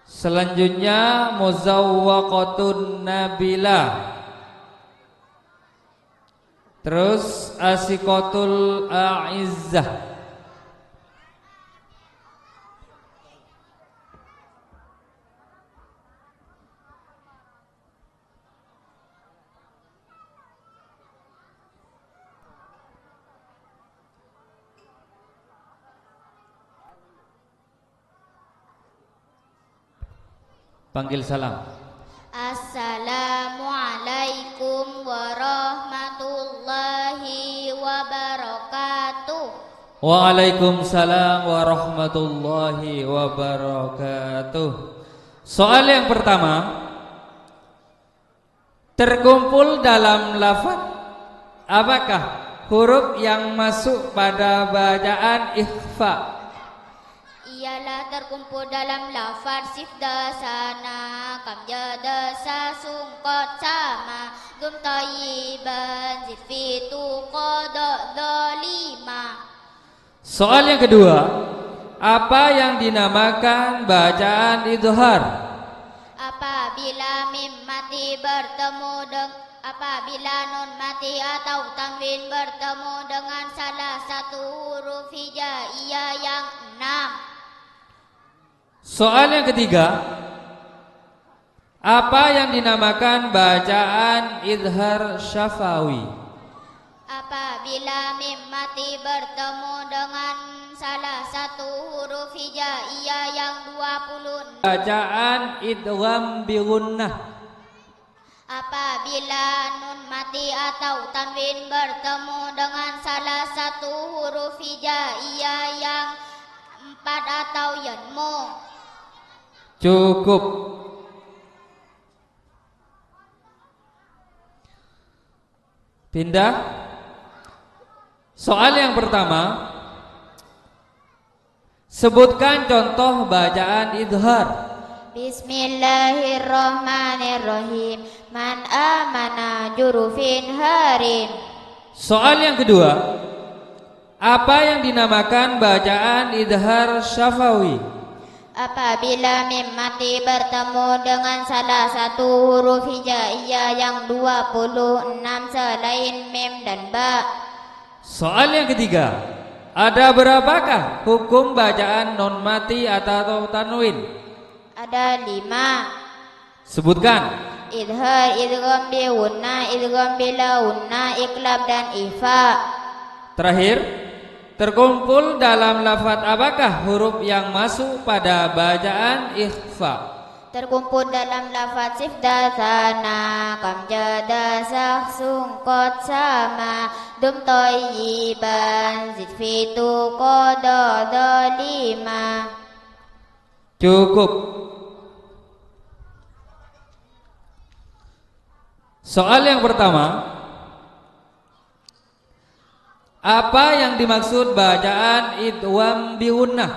Selanjutnya Muzawwaqatun Nabilah. Terus Asikotul A'izzah. Panggil salam. Assalamualaikum warahmatullahi wabarakatuh. Waalaikumsalam warahmatullahi wabarakatuh. Soal yang pertama, terkumpul dalam lafaz apakah huruf yang masuk pada bacaan ikhfa? Ialah terkumpul dalam lafaz sifda sana kam jada sa sungkot sama gum tayyiban zifitu qada dzalima. Soal yang kedua, apa yang dinamakan bacaan idhar? Apabila mim mati bertemu apabila nun mati atau tanwin bertemu dengan salah satu huruf hijaiyah yang 6. Soal yang ketiga, apa yang dinamakan bacaan idhar syafawi? Apabila mim mati bertemu dengan salah satu huruf hijaiyah yang 26. Bacaan idgham bi gunnah. Apabila nun mati atau tanwin bertemu dengan salah satu huruf hijaiyah yang 4 atau yanmu. Cukup. Pindah. Soal yang pertama, sebutkan contoh bacaan idhar. Bismillahirrahmanirrahim. Man amana jurufin harin. Soal yang kedua, apa yang dinamakan bacaan idhar syafawi? Apabila mim mati bertemu dengan salah satu huruf hijaiyah yang 26 selain mim dan ba. Soal yang ketiga, ada berapakah hukum bacaan non mati atau tanwin? Ada 5. Sebutkan. Idhar, idgham bi gunna, idgham bila gunna, iqlab dan ifa. Terakhir, terkumpul dalam lafaz apakah huruf yang masuk pada bacaan ikhfa? Terkumpul dalam lafaz sifda sana kam jada sak sungkot sama dum tayyiban zidfitu qada dzalima. Cukup. Soal yang pertama, apa yang dimaksud bacaan idgham bi gunnah?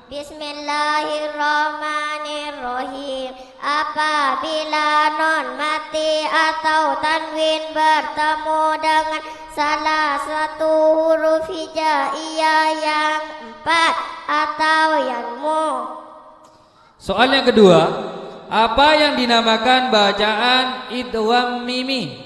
Bismillahirrahmanirrahim. Apabila nun mati atau tanwin bertemu dengan salah satu huruf hijaiyah yang 4 atau yang mu. Soal yang kedua, apa yang dinamakan bacaan idgham mimi?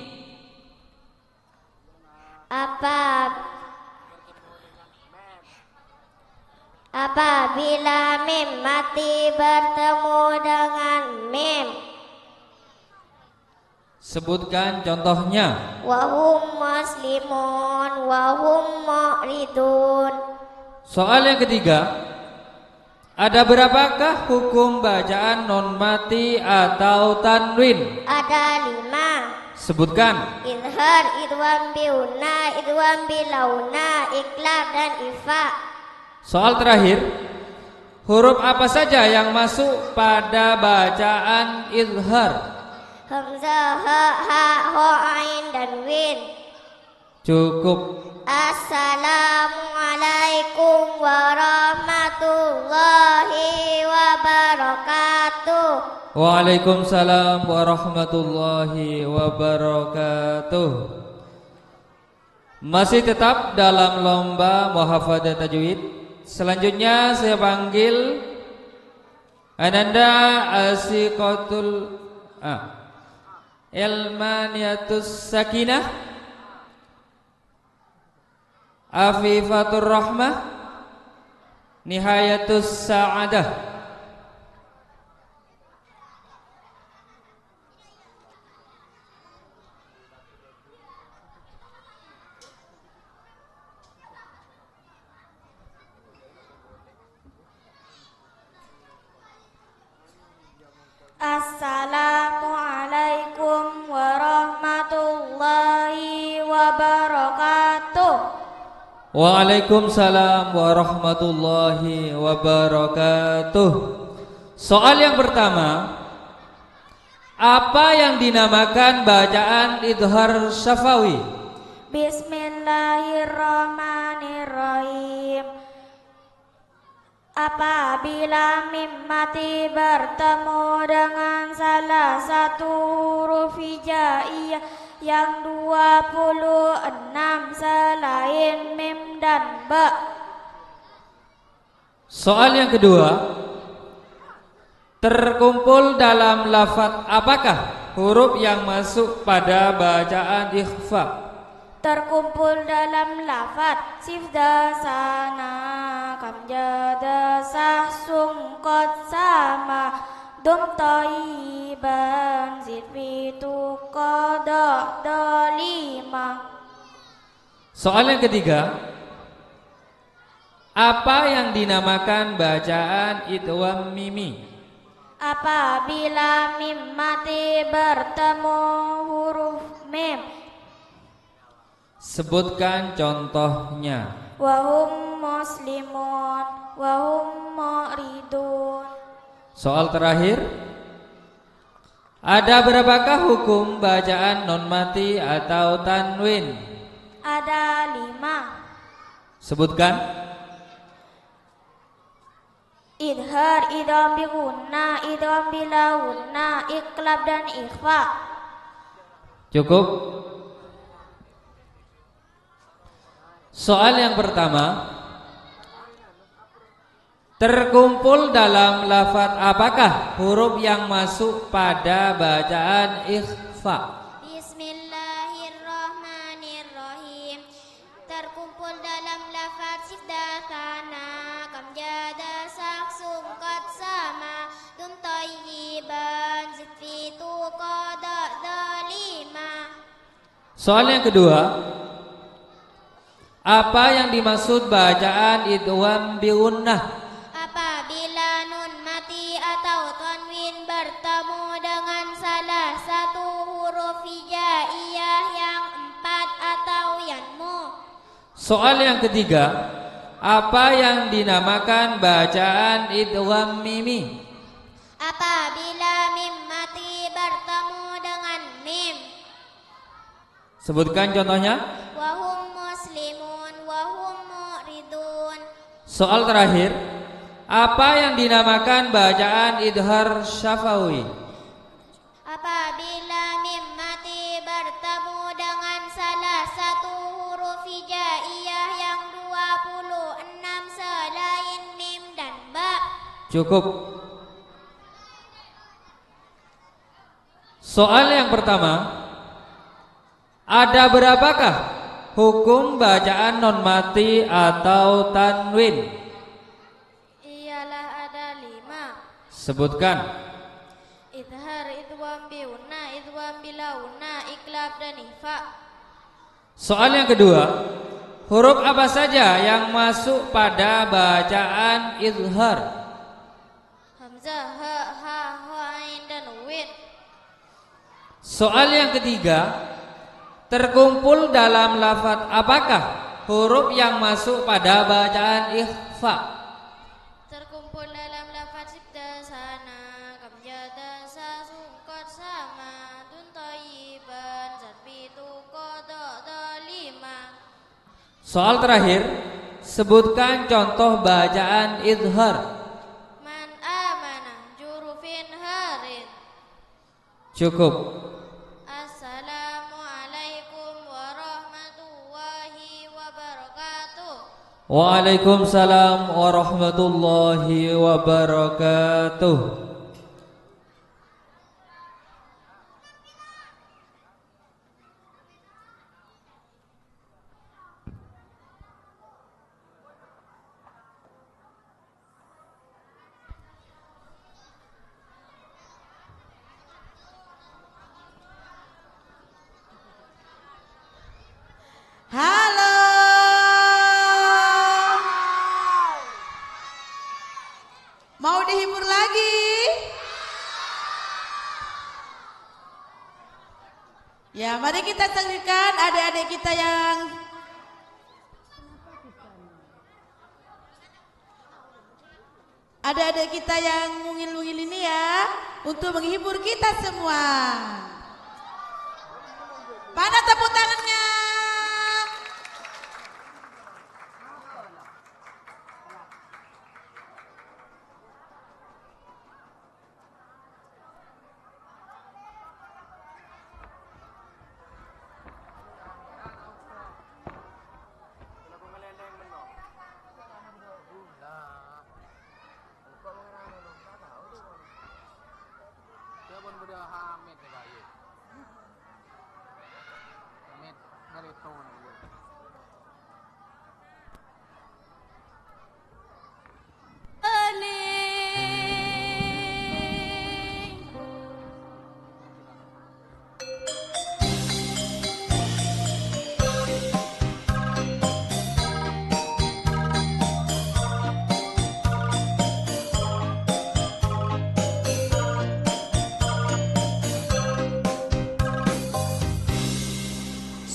Apabila mim mati bertemu dengan mim. Sebutkan contohnya. Wahum muslimun wahum mu'ridun. Soal yang ketiga, Ada berapakah hukum bacaan non mati atau tanwin? Ada 5. Sebutkan. Izhar, idgham biuna, idgham bilauna, iklab dan ifa. Soal terakhir, huruf apa saja yang masuk pada bacaan izhar? Hamzah, ha, ho, ain dan win. Cukup. Assalamualaikum warahmatullahi wabarakatuh. Waalaikumsalam warahmatullahi wabarakatuh. Masih tetap dalam lomba muhafadzah tajwid. Selanjutnya saya panggil Ananda Asiqatul Elmaniatus Sakinah, Afifatur Rahmah, Nihayatus Sa'adah. Assalamualaikum warahmatullahi wabarakatuh. Waalaikumsalam warahmatullahi wabarakatuh. Soal yang pertama, apa yang dinamakan bacaan idhar syafawi? Bismillahirrahmanirrahim. Apabila mim mati bertemu dengan salah satu huruf hijaiyah yang 26 selain mim dan ba. Soal yang kedua, terkumpul dalam lafaz apakah huruf yang masuk pada bacaan ikhfa? Terkumpul dalam lafaz sifda sana kamjada sahsum qad sama dum taiban zidfitu qada dalima. Soal yang ketiga, apa yang dinamakan bacaan idgham mimi? Apabila mim mati bertemu huruf mim. Sebutkan contohnya. Wahum muslimun, wahum mu'ridun. Soal terakhir, ada berapakah hukum bacaan non mati atau tanwin? Ada 5. Sebutkan. Idhar, idgham bi gunna, idgham bila gunna, iklab dan ikhfa. Cukup. Soal yang pertama, terkumpul dalam lafaz apakah huruf yang masuk pada bacaan ikhfa? Bismillahirrahmanirrahim. Terkumpul dalam lafaz sifda sana kamjada saksum qad sama dum tayyiban zidfitu qada dalima. Soal yang kedua, apa yang dimaksud bacaan idgham bi gunnah? Apabila nun mati atau tanwin bertemu dengan salah satu huruf hijaiyah yang 4 atau yanmu. Soal yang ketiga, apa yang dinamakan bacaan idgham mimi? Apabila mim mati bertemu dengan mim. Sebutkan contohnya. Wahum muslimun, wahum mu'ridun. Soal terakhir, apa yang dinamakan bacaan idhar syafawi? Apabila mim mati bertemu dengan salah satu huruf hijaiyah yang 26 selain mim dan ba. Cukup. Soal yang pertama, ada berapakah hukum bacaan non mati atau tanwin? Iyalah ada 5. Sebutkan. Idhar, idgham biuna, idgham bilauna, iklab dan ifa. Soal yang kedua, huruf apa saja yang masuk pada bacaan izhar? Soal yang ketiga, terkumpul dalam lafaz apakah huruf yang masuk pada bacaan ikhfa? Terkumpul dalam lafaz sibda sana kamjada sa sungkot sama tun thayyiban zatbitu qada dalima. Soal terakhir, sebutkan contoh bacaan idhar. Man amana jurufin harin. Cukup. Assalamualaikum warahmatullahi wabarakatuh. Waalaikumsalam warahmatullahi wabarakatuh. Halo. Mau dihibur lagi? Ya, mari kita saksikan adik-adik kita yang mungil-mungil ini ya, untuk menghibur kita semua. Mana tepuk tangannya?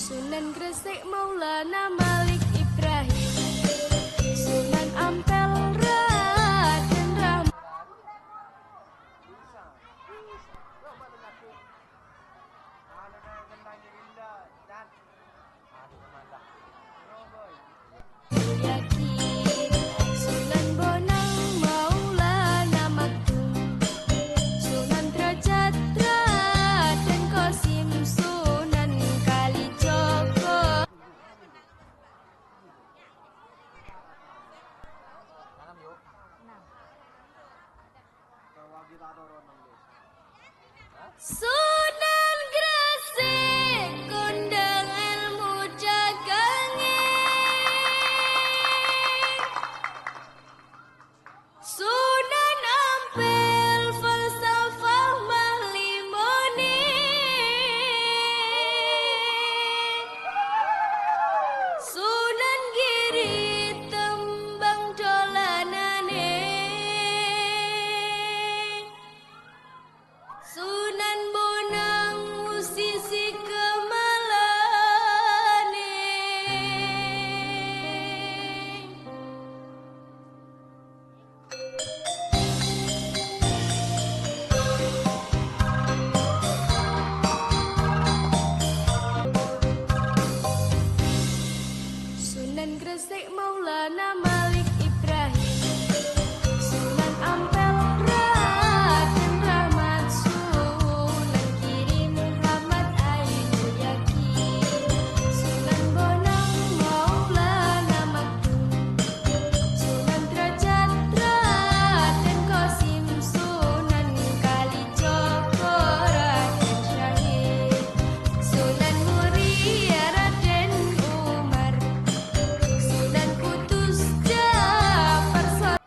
Sunan Gresik Maulana Malik Ibrahim, Sunan Ampel Raden Rahmat. Yakin Sunan Bonang Maulana Maktum, Sunan Derajat Raden Qasim, Sunan Kalijogo. Sunan Gresik kondang ilmu jaganging, Sunan Ampel falsafah mahlimoni, Sunan Giri tembang dolanane, Sunan Bonang musisi kemalane. Sunan Gresik Maulana Malik Ibrahim, Sunan Ampel Raden Rahmat, Sunan Giri Muhammad Ainul Yakin, Sunan Bonang Maulana Maktum, Sunan Derajat Raden Qasim, Sunan Kalijogo Raden Syahid, Sunan Muria Raden Umar, Sunan Kudus Jafar Sor.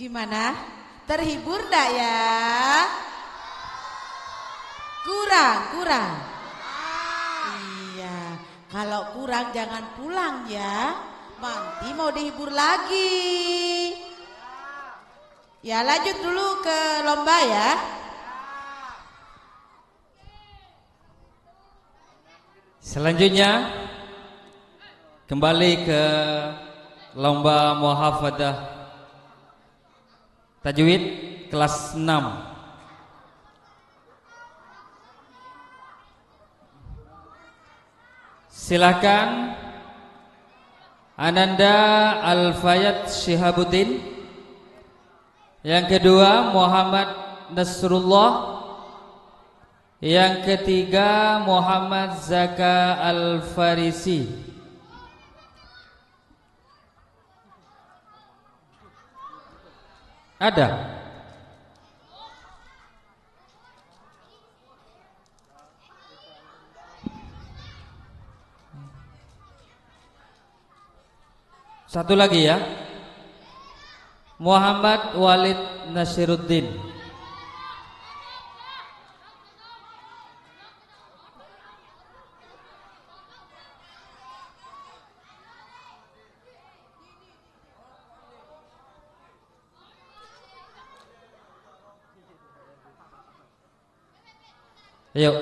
Gimana? Terhibur enggak ya? Kurang. Iya, kalau kurang jangan pulang ya. Nanti mau dihibur lagi. Ya lanjut dulu ke lomba ya. Selanjutnya kembali ke lomba muhafadah tajwid kelas 6. Silakan Ananda Al-Fayat Syihabuddin. Yang kedua Muhammad Nasrullah. Yang ketiga Muhammad Zaka Al-Farisi. Ada? Satu lagi ya. Muhammad Walid Nasiruddin. Ayo.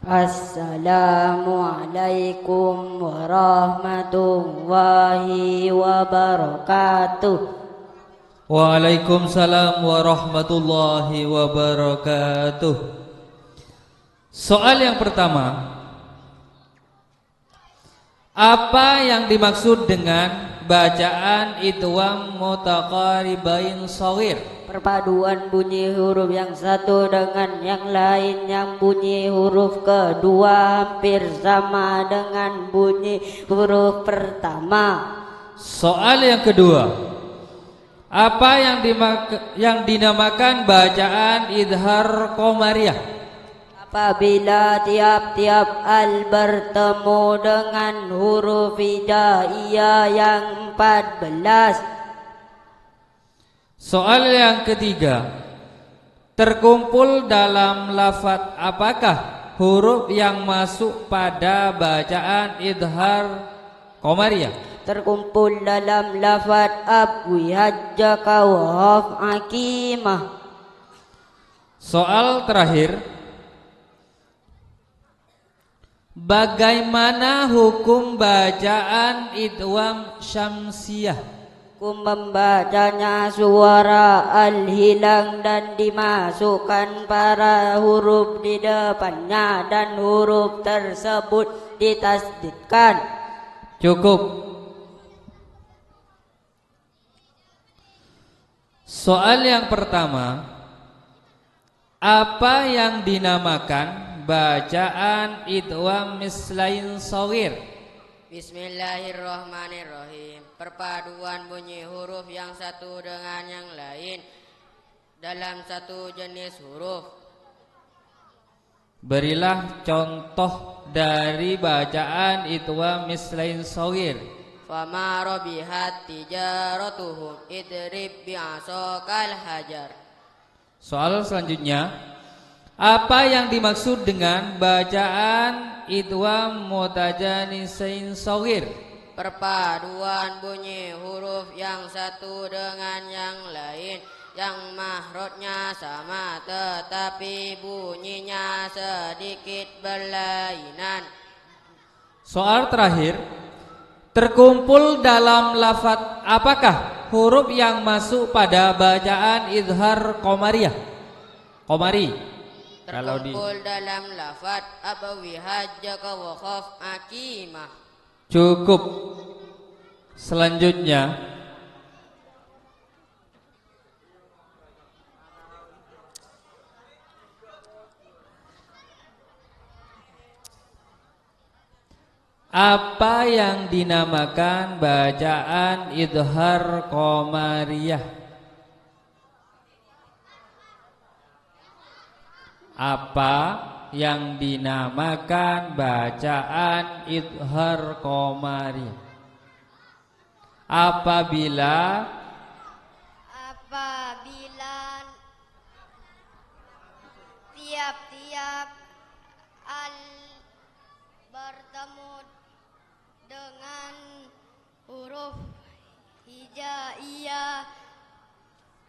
Assalamualaikum warahmatullahi wabarakatuh. Waalaikumsalam warahmatullahi wabarakatuh. Soal yang pertama, apa yang dimaksud dengan bacaan idgham mutaqaribain shaghir? Perpaduan bunyi huruf yang satu dengan yang lain yang bunyi huruf kedua hampir sama dengan bunyi huruf pertama. Soal yang kedua, apa yang dinamakan bacaan idhar qamariyah? Apabila tiap-tiap al bertemu dengan huruf hijaiyah yang 14. Soal yang ketiga, terkumpul dalam lafaz apakah huruf yang masuk pada bacaan idhar qamariyah? Terkumpul dalam lafaz abwi hajjaka wa haf akimah. Soal terakhir, bagaimana hukum bacaan idgham syamsiyah? Hukum membacanya suara al hilang dan dimasukkan para huruf di depannya dan huruf tersebut ditasdidkan. Cukup. Soal yang pertama, apa yang dinamakan bacaan idgham mislain shaghir? Bismillahirrahmanirrahim. Perpaduan bunyi huruf yang satu dengan yang lain dalam satu jenis huruf. Berilah contoh dari bacaan idgham mislain shaghir. Fama rabihat tijaratuhum idrib bi'asakal hajar. Soal selanjutnya, apa yang dimaksud dengan bacaan idgham mutajanisain shaghir? Perpaduan bunyi huruf yang satu dengan yang lain yang mahrotnya sama tetapi bunyinya sedikit berlainan. Soal terakhir, terkumpul dalam lafaz apakah huruf yang masuk pada bacaan idhar qamariyah? Qamari. Terkumpul dalam lafaz abawi hajjaka wa khaf akimah. Cukup. Selanjutnya, Apa yang dinamakan bacaan idhar qamariyah? Apa yang dinamakan bacaan idhar qamariyah? Apabila tiap-tiap al bertemu dengan huruf hijaiyah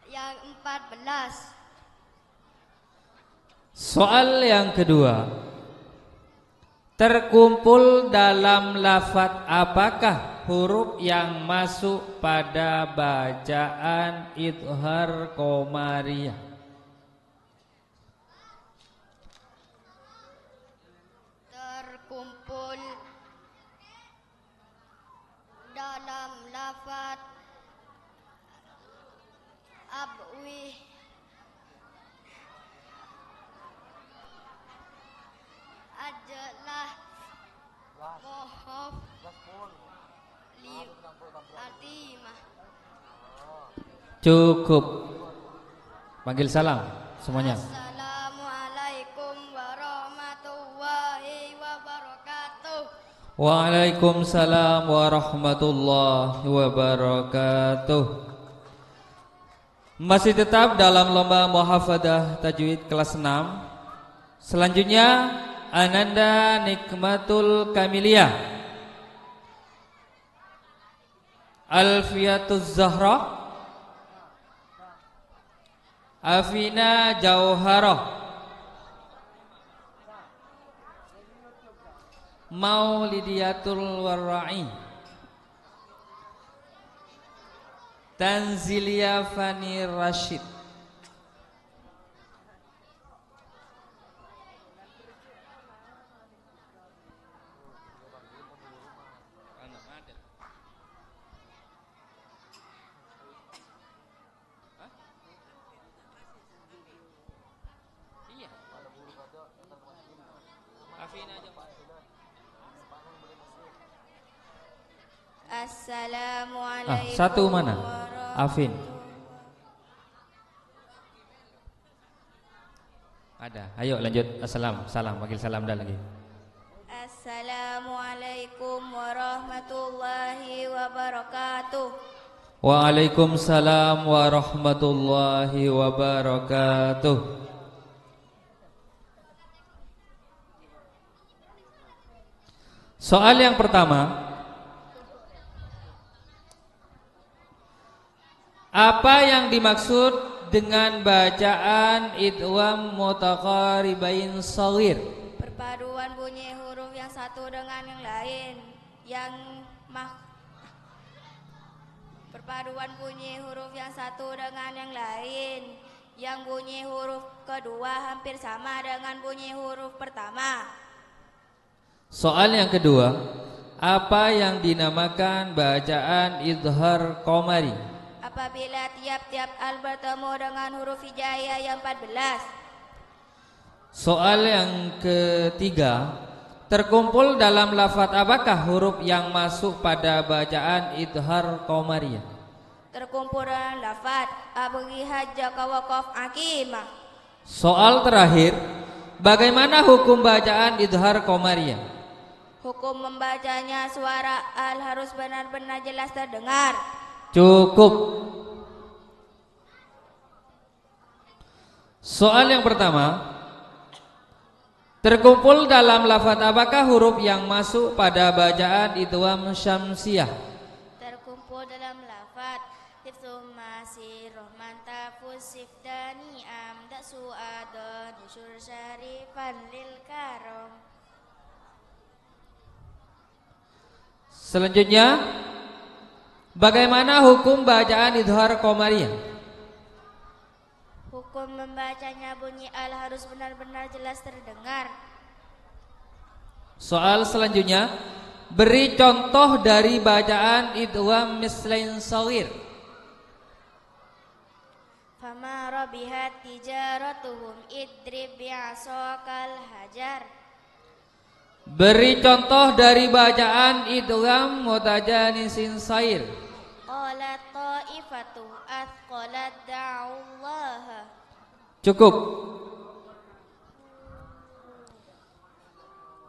yang 14. Soal yang kedua, terkumpul dalam lafaz apakah huruf yang masuk pada bacaan idhar qamariyah? Terkumpul dalam lafaz abwih adalah mohon atimah. Cukup. Panggil salam semuanya. Assalamualaikum warahmatullahi wabarakatuh. Waalaikumsalam warahmatullahi wabarakatuh. Masih tetap dalam lomba muhafadah tajwid kelas 6. Selanjutnya Ananda Nikmatul Kamiliyah, Alfiyatuz Zahra, Afina Jauharah, Maulidiyatul Warra'i, Tanzilia Fani Rashid. Assalamualaikum. Satu mana? Afin. Ada. Ayo lanjut. Salam. Panggil salam dah lagi. Assalamualaikum warahmatullahi wabarakatuh. Waalaikumsalam warahmatullahi wabarakatuh. Soal yang pertama, apa yang dimaksud dengan bacaan idgham mutaqaribain shaghir? Perpaduan bunyi huruf yang satu dengan yang lain. Perpaduan bunyi huruf yang satu dengan yang lain. Yang bunyi huruf kedua hampir sama dengan bunyi huruf pertama. Soal yang kedua, apa yang dinamakan bacaan idhar qamari? Apabila tiap-tiap al bertemu dengan huruf hijaiyah yang 14. Soal yang ketiga, terkumpul dalam lafaz apakah huruf yang masuk pada bacaan idhar qamariyah? Terkumpul dalam lafaz abghi hajjaka waqaf akimah. Soal terakhir, bagaimana hukum bacaan idhar qamariyah? Hukum membacanya suara al harus benar-benar jelas terdengar. Cukup. Soal yang pertama, terkumpul dalam lafaz apakah huruf yang masuk pada bacaan idgham syamsiyah? Terkumpul dalam lafaz tifsum masih rohman tafus sifdani amda su'adon usyur syarifan lil karom. Selanjutnya, bagaimana hukum bacaan idhar qamariyah? Hukum membacanya bunyi al harus benar-benar jelas terdengar. Soal selanjutnya, beri contoh dari bacaan idgham mislain shaghir. Fama rabihat tijaratuhum idrib bi'asakal hajar. Beri contoh dari bacaan idgham mutajanisin sair. Qalat ta'ifatu athqalat da'ullaha. Cukup.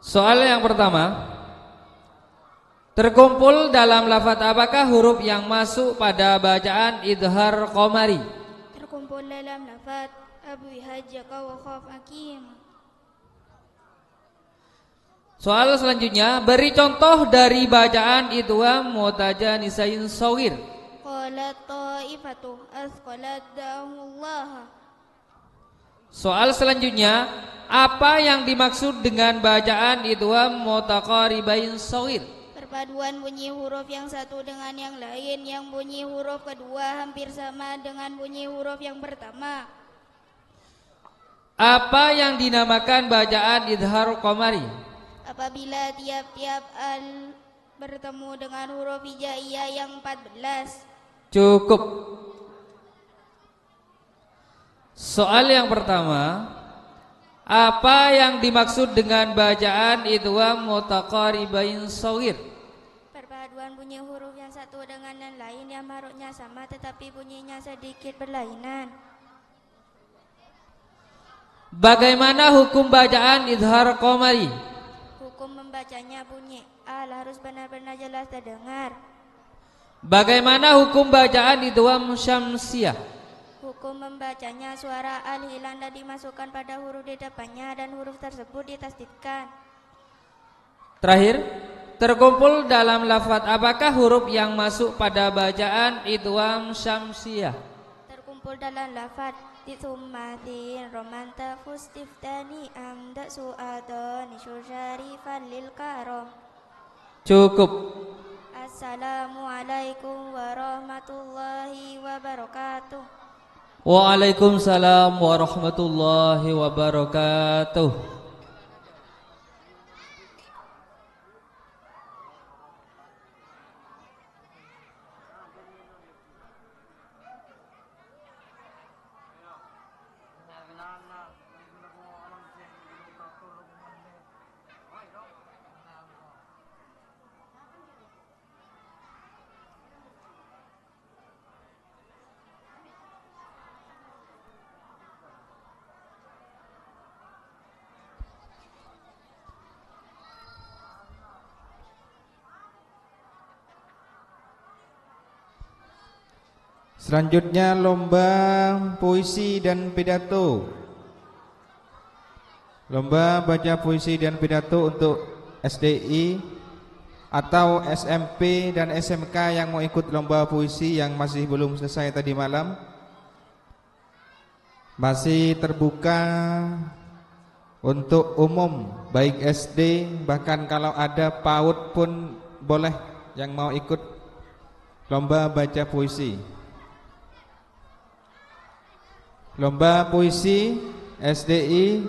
Soal yang pertama, terkumpul dalam lafaz apakah huruf yang masuk pada bacaan idhar qamari? Terkumpul dalam lafaz Abu hajjaka wa khaf akim. Soal selanjutnya, beri contoh dari bacaan idgham mutajanisain shagir. Qalat ta'ifatu athqalat da'ullaha. Soal selanjutnya, apa yang dimaksud dengan bacaan idgham mutaqaribain shagir? Perpaduan bunyi huruf yang satu dengan yang lain, yang bunyi huruf kedua hampir sama dengan bunyi huruf yang pertama. Apa yang dinamakan bacaan idhar qamari? Apabila tiap-tiap al bertemu dengan huruf hijaiyah yang 14. Cukup. Soal yang pertama, apa yang dimaksud dengan bacaan idgham mutaqaribain shagir? Perpaduan bunyi huruf yang satu dengan yang lain yang maruknya sama tetapi bunyinya sedikit berlainan. Bagaimana hukum bacaan idhar qamari? Hukum membacanya bunyi al harus benar-benar jelas terdengar. Bagaimana hukum bacaan idgham syamsiyah? Hukum membacanya suara al hilang dan dimasukkan pada huruf di depannya dan huruf tersebut ditasdidkan. Terakhir, terkumpul dalam lafaz apakah huruf yang masuk pada bacaan idgham syamsiyah? Terkumpul dalam lafaz Titsummatin romanta fustiftani amda su'adani syarifan lil karom. Cukup. Assalamualaikum warahmatullahi wabarakatuh. Waalaikumsalam warahmatullahi wabarakatuh. Selanjutnya lomba puisi dan pidato. Lomba baca puisi dan pidato untuk SDI atau SMP dan SMK yang mau ikut lomba puisi yang masih belum selesai tadi malam. Masih terbuka untuk umum, baik SD, bahkan kalau ada PAUD pun boleh yang mau ikut lomba baca puisi. Lomba puisi SDI,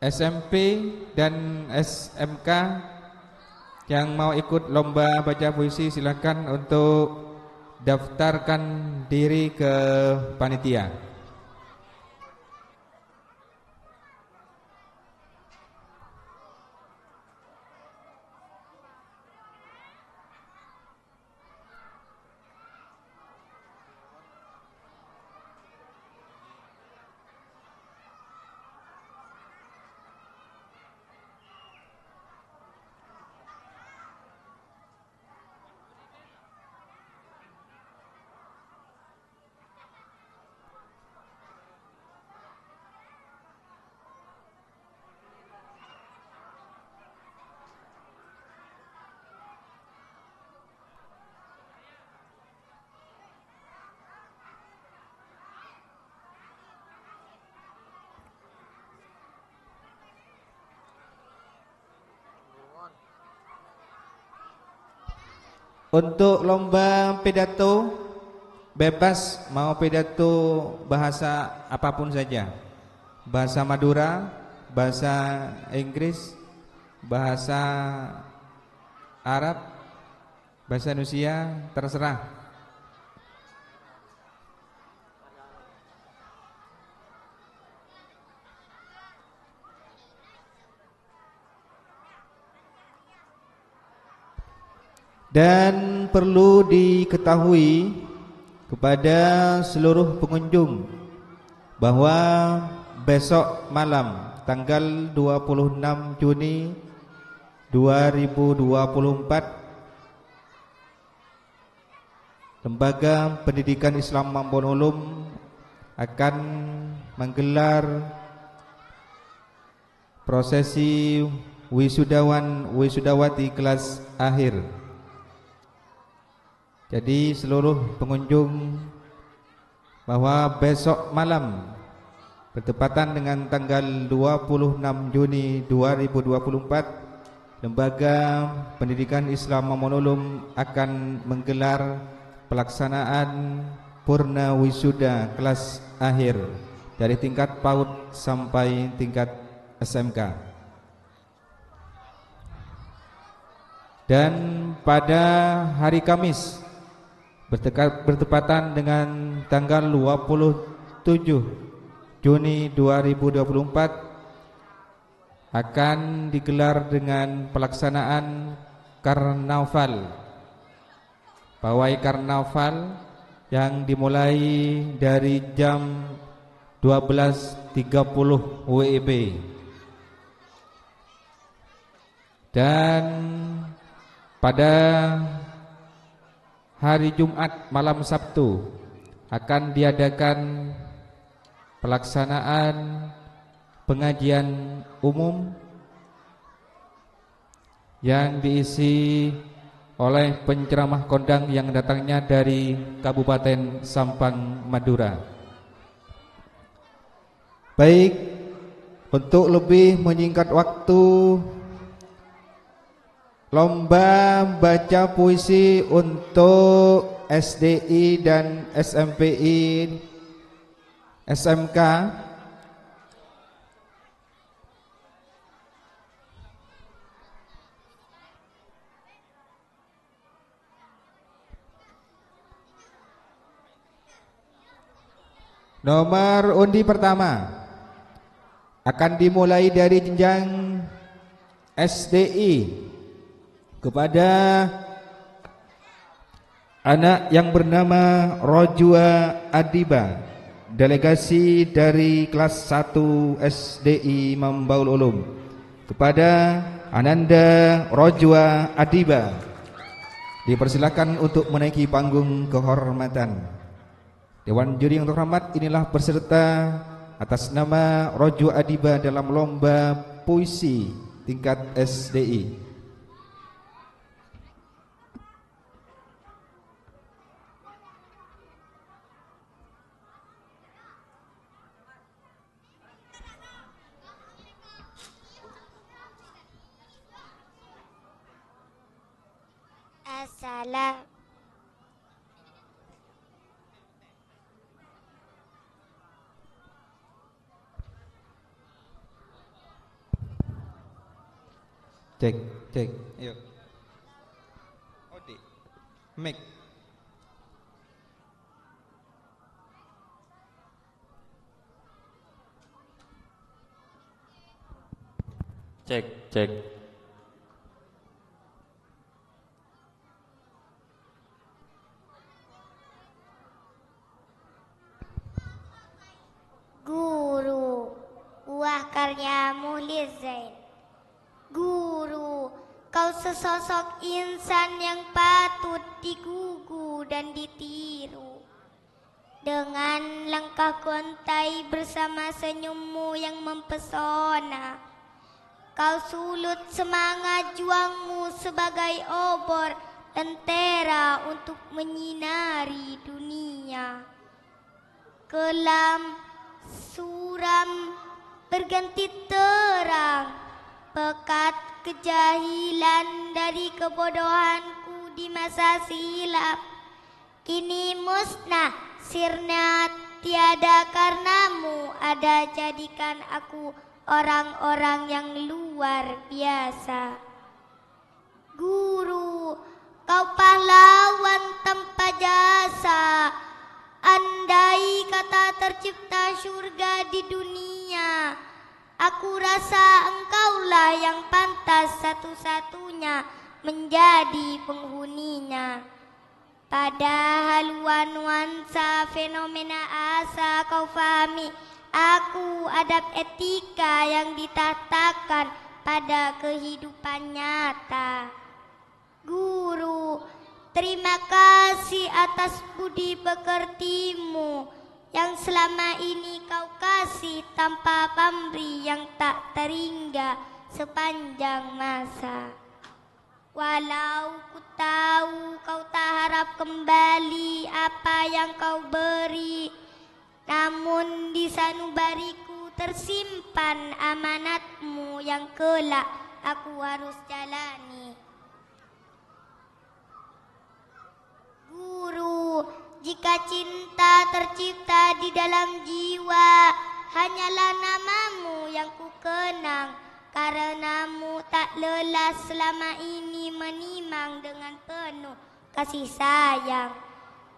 SMP dan SMK yang mau ikut lomba baca puisi silakan untuk daftarkan diri ke panitia. Untuk lomba pidato bebas, mau pidato bahasa apapun saja. Bahasa Madura, bahasa Inggris, bahasa Arab, bahasa Indonesia, terserah. Dan perlu diketahui kepada seluruh pengunjung bahwa besok malam tanggal 26 Juni 2024 Lembaga Pendidikan Islam Mambon Ulum akan menggelar prosesi wisudawan wisudawati kelas akhir. Jadi seluruh pengunjung bahwa besok malam bertepatan dengan tanggal 26 Juni 2024 Lembaga Pendidikan Islam Mambon Ulum akan menggelar pelaksanaan purna wisuda kelas akhir dari tingkat PAUD sampai tingkat SMK. Dan pada hari Kamis bertepatan dengan tanggal 27 Juni 2024 akan digelar dengan pelaksanaan karnaval, pawai karnaval yang dimulai dari jam 12.30 WIB dan pada hari Jumat malam Sabtu akan diadakan pelaksanaan pengajian umum yang diisi oleh penceramah kondang yang datangnya dari Kabupaten Sampang, Madura. Baik, untuk lebih menyingkat waktu, lomba baca puisi untuk SDI dan SMPI SMK nomor undi pertama akan dimulai dari jenjang SDI kepada anak yang bernama Rojwa Adiba, delegasi dari kelas 1 SDI Mambaul Ulum. Kepada Ananda Rojwa Adiba dipersilakan untuk menaiki panggung kehormatan. Dewan juri yang terhormat, inilah peserta atas nama Rojwa Adiba dalam lomba puisi tingkat SDI. Salah. Cek, yuk. Odi, mic. Cek. Guru, buah karya Muhlis Zain. Guru, kau sesosok insan yang patut digugu dan ditiru. Dengan langkah kontai bersama senyummu yang mempesona, kau sulut semangat juangmu sebagai obor lentera untuk menyinari dunia. Kelam, suram, berganti terang, pekat kejahilan dari kebodohanku di masa silap. Kini musnah, sirna tiada karenamu, ada jadikan aku orang-orang yang luar biasa. Guru, kau pahlawan tanpa jasa. Andai kata tercipta surga di dunia, aku rasa engkaulah yang pantas satu-satunya menjadi penghuninya. Pada haluan nuansa fenomena asa kau fahami, aku adab etika yang ditatakan pada kehidupan nyata. Guru, terima kasih atas budi pekertimu yang selama ini kau kasih tanpa pamrih yang tak terhingga sepanjang masa. Walau ku tahu kau tak harap kembali apa yang kau beri, namun di sanubariku tersimpan amanatmu yang kelak aku harus jalani. Guru, jika cinta tercipta di dalam jiwa, hanyalah namamu yang ku kenang. Karenamu tak lelah selama ini menimang dengan penuh kasih sayang.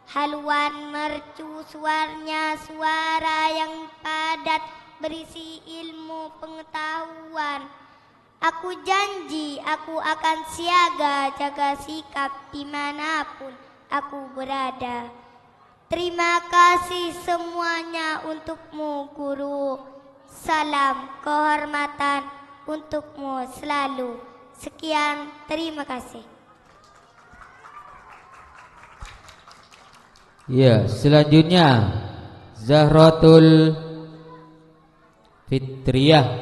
Haluan mercu suaranya suara yang padat berisi ilmu pengetahuan. Aku janji aku akan siaga jaga sikap dimanapun aku berada. Terima kasih semuanya untukmu guru. Salam kehormatan untukmu selalu. Sekian, terima kasih. Ya, selanjutnya Zahratul Fitriyah,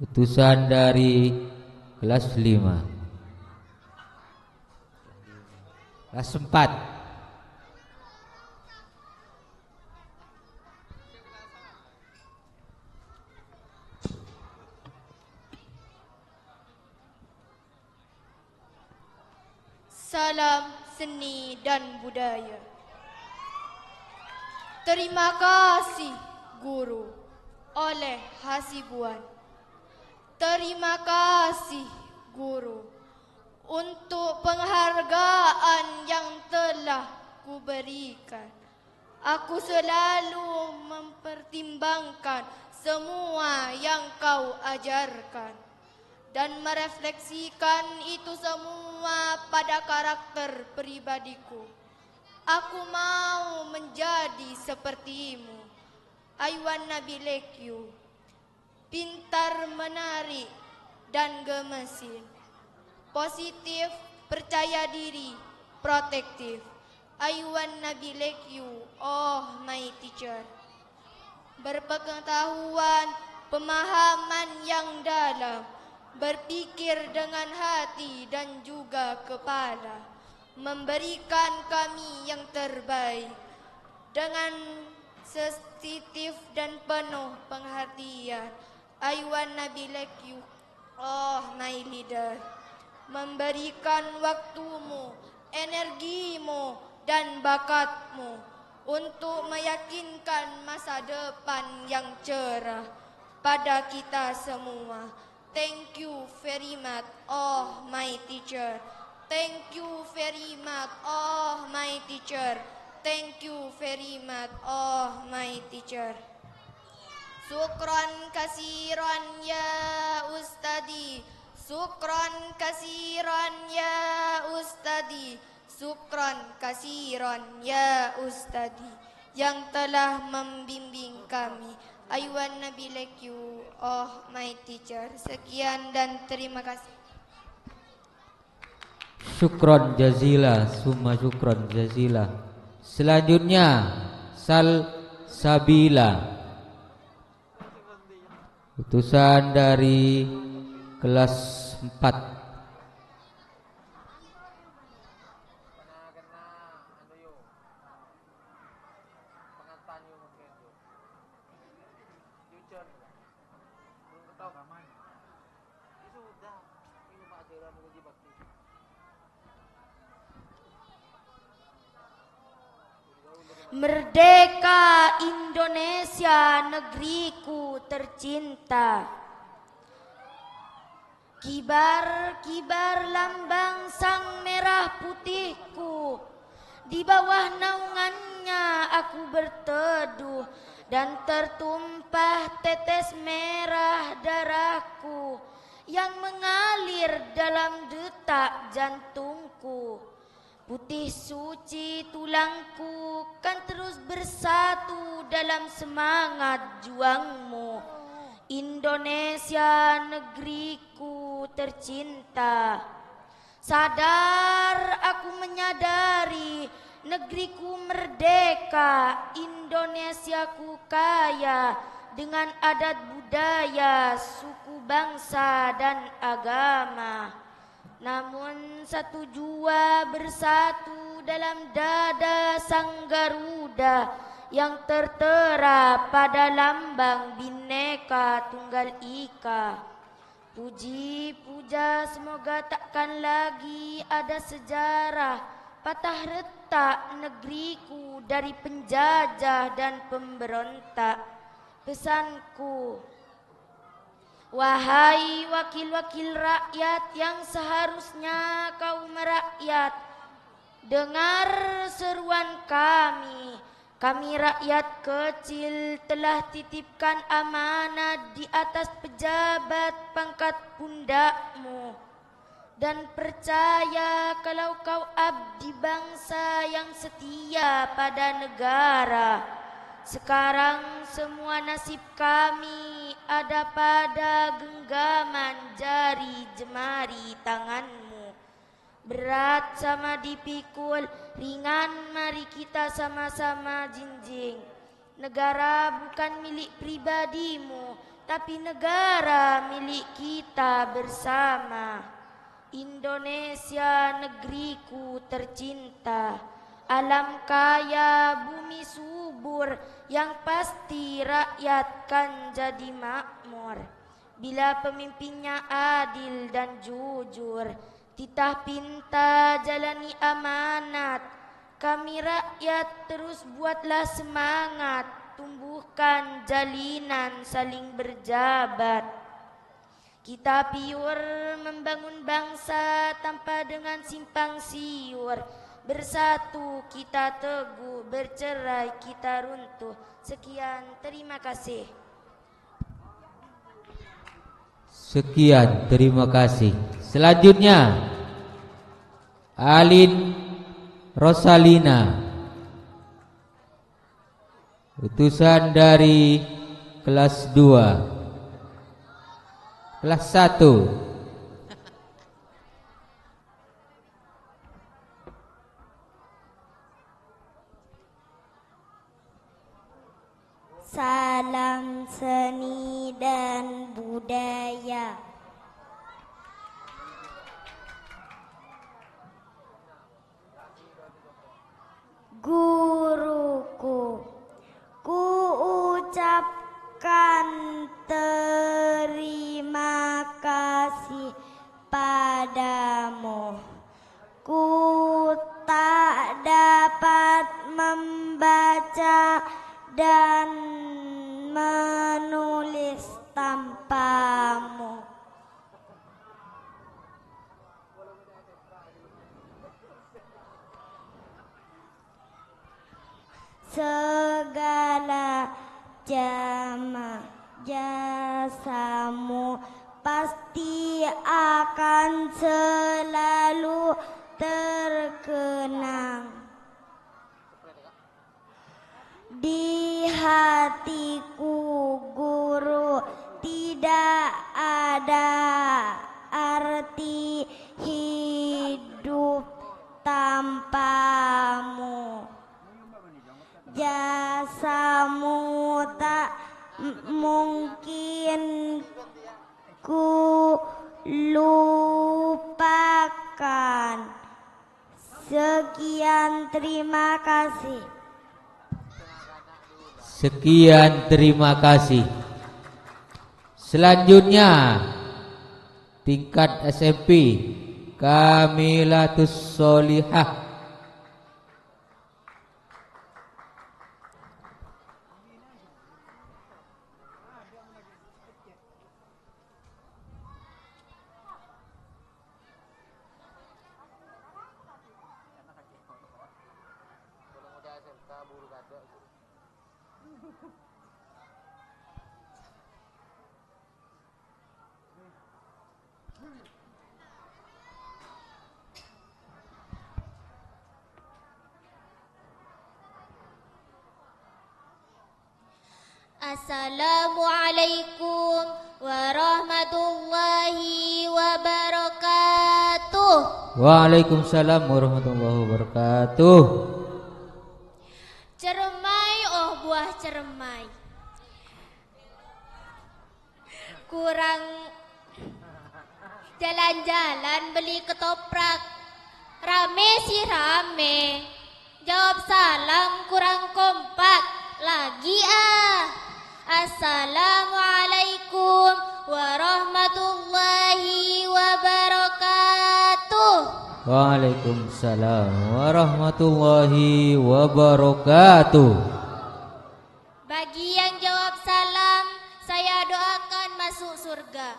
utusan dari kelas 5. Kelas 4. Salam seni dan budaya. Terima kasih guru oleh Hasibuan. Terima kasih guru untuk penghargaan yang telah kuberikan. Aku selalu mempertimbangkan semua yang kau ajarkan dan merefleksikan itu semua pada karakter pribadiku. Aku mau menjadi sepertimu. I wanna be like you. Pintar, menarik, dan gemesin. Positif, percaya diri, protektif. I wanna be like you, oh my teacher. Berpengetahuan, pemahaman yang dalam, berpikir dengan hati dan juga kepala, memberikan kami yang terbaik dengan sensitif dan penuh perhatian. I wanna be like you, oh my leader. Memberikan waktumu, energimu, dan bakatmu untuk meyakinkan masa depan yang cerah pada kita semua. Thank you very much, oh my teacher. Thank you very much, oh my teacher. Thank you very much, oh my teacher. Syukran kasiran ya ustadi. Syukran kasiran ya ustadi. Syukran kasiran ya ustadi yang telah membimbing kami. I wanna be like you, oh my teacher. Sekian dan terima kasih. Syukron jazila, summa syukron jazila. Selanjutnya Sabila, utusan dari kelas 4. Merdeka Indonesia, negeriku tercinta. Kibar-kibar lambang sang merah putihku. Di bawah naungannya aku berteduh dan tertumpah tetes merah darahku yang mengalir dalam detak jantungku. Putih suci tulangku kan terus bersatu dalam semangat juangmu. Indonesia negeriku tercinta. Sadar aku menyadari negeriku merdeka, Indonesiaku kaya dengan adat budaya, suku bangsa dan agama. Namun satu jua bersatu dalam dada sang Garuda yang tertera pada lambang Bhinneka Tunggal Ika. Puji puja semoga takkan lagi ada sejarah patah retak negeriku dari penjajah dan pemberontak. Pesanku, wahai wakil-wakil rakyat yang seharusnya kaum rakyat, dengar seruan kami. Kami rakyat kecil telah titipkan amanat di atas pejabat pangkat pundakmu. Dan percaya kalau kau abdi bangsa yang setia pada negara. Sekarang semua nasib kami ada pada genggaman jari jemari tanganmu. Berat sama dipikul, ringan mari kita sama-sama jinjing. Negara bukan milik pribadimu, tapi negara milik kita bersama. Indonesia negeriku tercinta, alam kaya, bumi subur, yang pasti rakyat kan jadi makmur. Bila pemimpinnya adil dan jujur, titah pinta jalani amanat. Kami rakyat terus buatlah semangat, tumbuhkan jalinan saling berjabat. Kita piur membangun bangsa tanpa dengan simpang siur. Bersatu kita teguh, bercerai kita runtuh. Sekian, terima kasih. Sekian, terima kasih. Selanjutnya Alin Rosalina, utusan dari kelas 2, kelas 1. Salam seni dan budaya. Guruku, ku ucapkan terima kasih padamu. Ku tak dapat membaca dan menulis tanpamu. Segala jasamu pasti akan selalu terkenang di hatiku. Guru, tidak ada arti hidup tanpamu. Jasamu tak mungkin ku lupakan. Sekian, terima kasih. Sekian, terima kasih. Selanjutnya tingkat SMP, Kamilatus Solihah. Assalamualaikum warahmatullahi wabarakatuh. Waalaikumsalam warahmatullahi wabarakatuh. Ceremai, oh buah ceremai. Kurang jalan-jalan beli ketoprak. Rame sih rame. Jawab salam kurang kompak. Lagi Assalamualaikum warahmatullahi wabarakatuh. Waalaikumsalam warahmatullahi wabarakatuh. Bagi yang jawab salam, saya doakan masuk surga.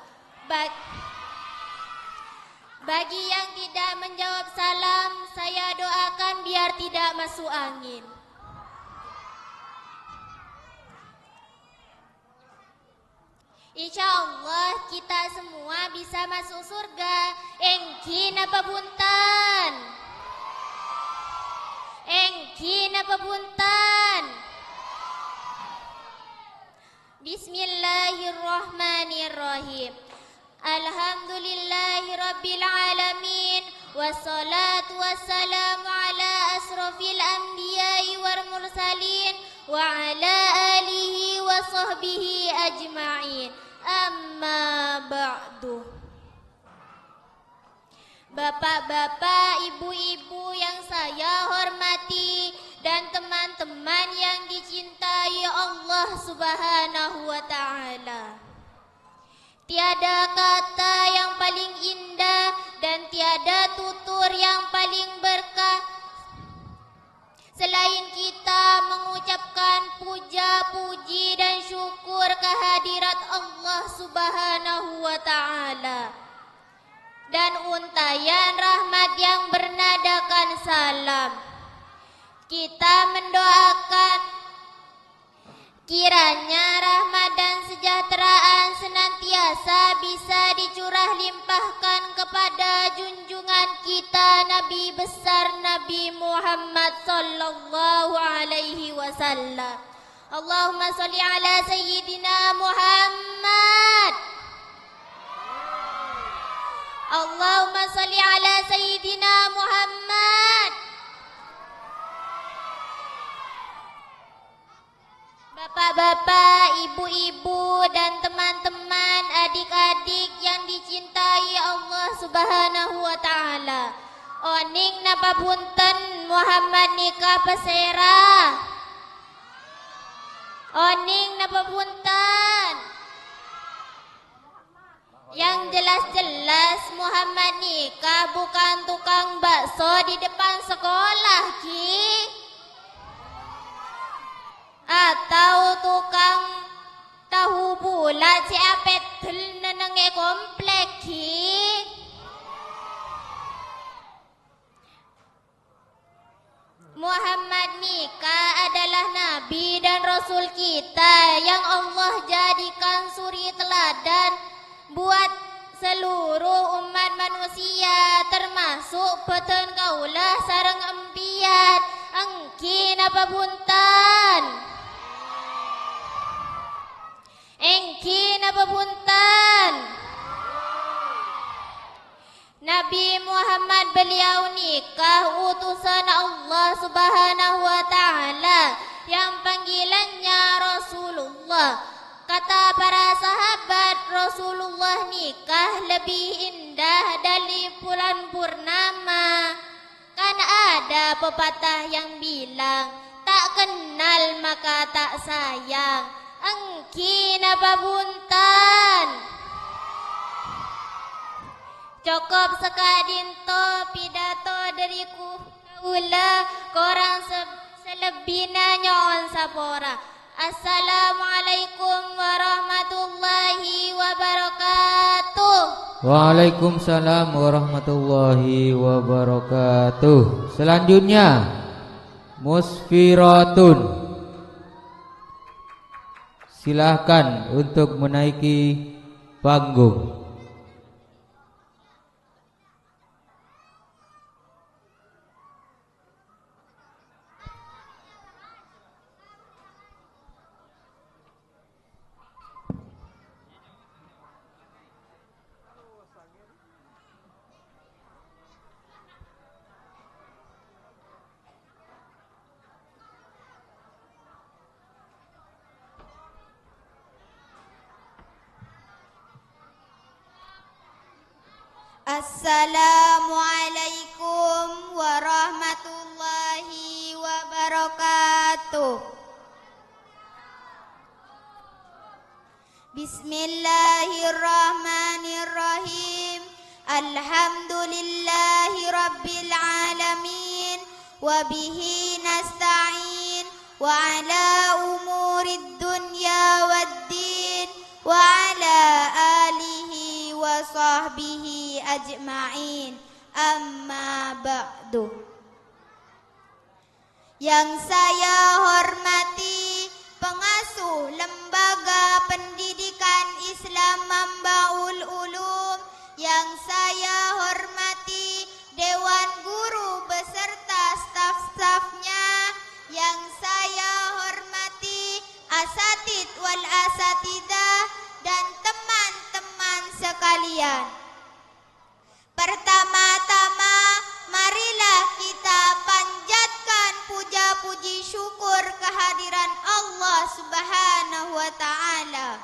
Bagi yang tidak menjawab salam, saya doakan biar tidak masuk angin. Insya Allah kita semua bisa masuk surga. Engkin apa buntan? Engkin apa buntan? Bismillahirrahmanirrahim. Alhamdulillahi rabbil alamin. Wassalatu wassalamu ala asrafil anbiya'i wal mursalin wa ala alihi wa sahbihi ajma'in. Amma ba'du. Bapak-bapak, ibu-ibu yang saya hormati dan teman-teman yang dicintai Allah Subhanahu wa taala. Tiada kata yang paling indah dan tiada tutur yang paling berkah selain kita mengucapkan puja, puji dan syukur kehadirat Allah Subhanahu wa taala dan untayan rahmat yang bernadakan salam. Kita mendoakan kiranya rahmat dan sejahteraan senantiasa bisa dicurah limpahkan kepada junjungan kita Nabi besar Nabi Muhammad sallallahu alaihi wasallam. Allahumma sholli ala sayyidina Muhammad. Allahumma sholli ala sayyidina Muhammad. Bapak-bapak, ibu-ibu dan teman-teman, adik-adik yang dicintai Allah Subhanahu wa taala. Oning napa punten Muhammad nikah pesera. Oning napa punten. Yang jelas-jelas Muhammad nikah bukan tukang bakso di depan sekolah, Ki. Atau tukang tahu bulat si apet nenenge komplek, Ki. Muhammad nikah adalah nabi dan rasul kita yang Allah jadikan suri teladan buat seluruh umat manusia, termasuk peten kaulah sareng empiat. Engkin apa buntan? Engkin apa buntan? Nabi Muhammad beliau nikah utusan Allah Subhanahu wa taala yang panggilannya Rasulullah. Kata para sahabat, Rasulullah nikah lebih indah dari bulan purnama. Kan ada pepatah yang bilang, tak kenal maka tak sayang. Engkin apa buntan? Cukup sekadinto pidato dariku kaula korang selebihnya nyon sapora. Assalamualaikum warahmatullahi wabarakatuh. Waalaikumsalam warahmatullahi wabarakatuh. Selanjutnya Musfiratun. Silahkan untuk menaiki panggung. Assalamualaikum warahmatullahi wabarakatuh. Bismillahirrahmanirrahim. Alhamdulillahi rabbil alamin. Wabihi nasta'in. Wa ala umurid dunya waddin. Wa ala alihi wa sahbihi ajma'in. Amma ba'du. Yang saya hormati pengasuh Lembaga Pendidikan Islam Mambaul Ulum, yang saya hormati Dewan Guru beserta staf-stafnya, yang saya hormati asatid wal asatidah dan teman-teman sekalian. Pertama-tama marilah kita panjatkan puja-puji syukur kehadiran Allah Subhanahu wa taala.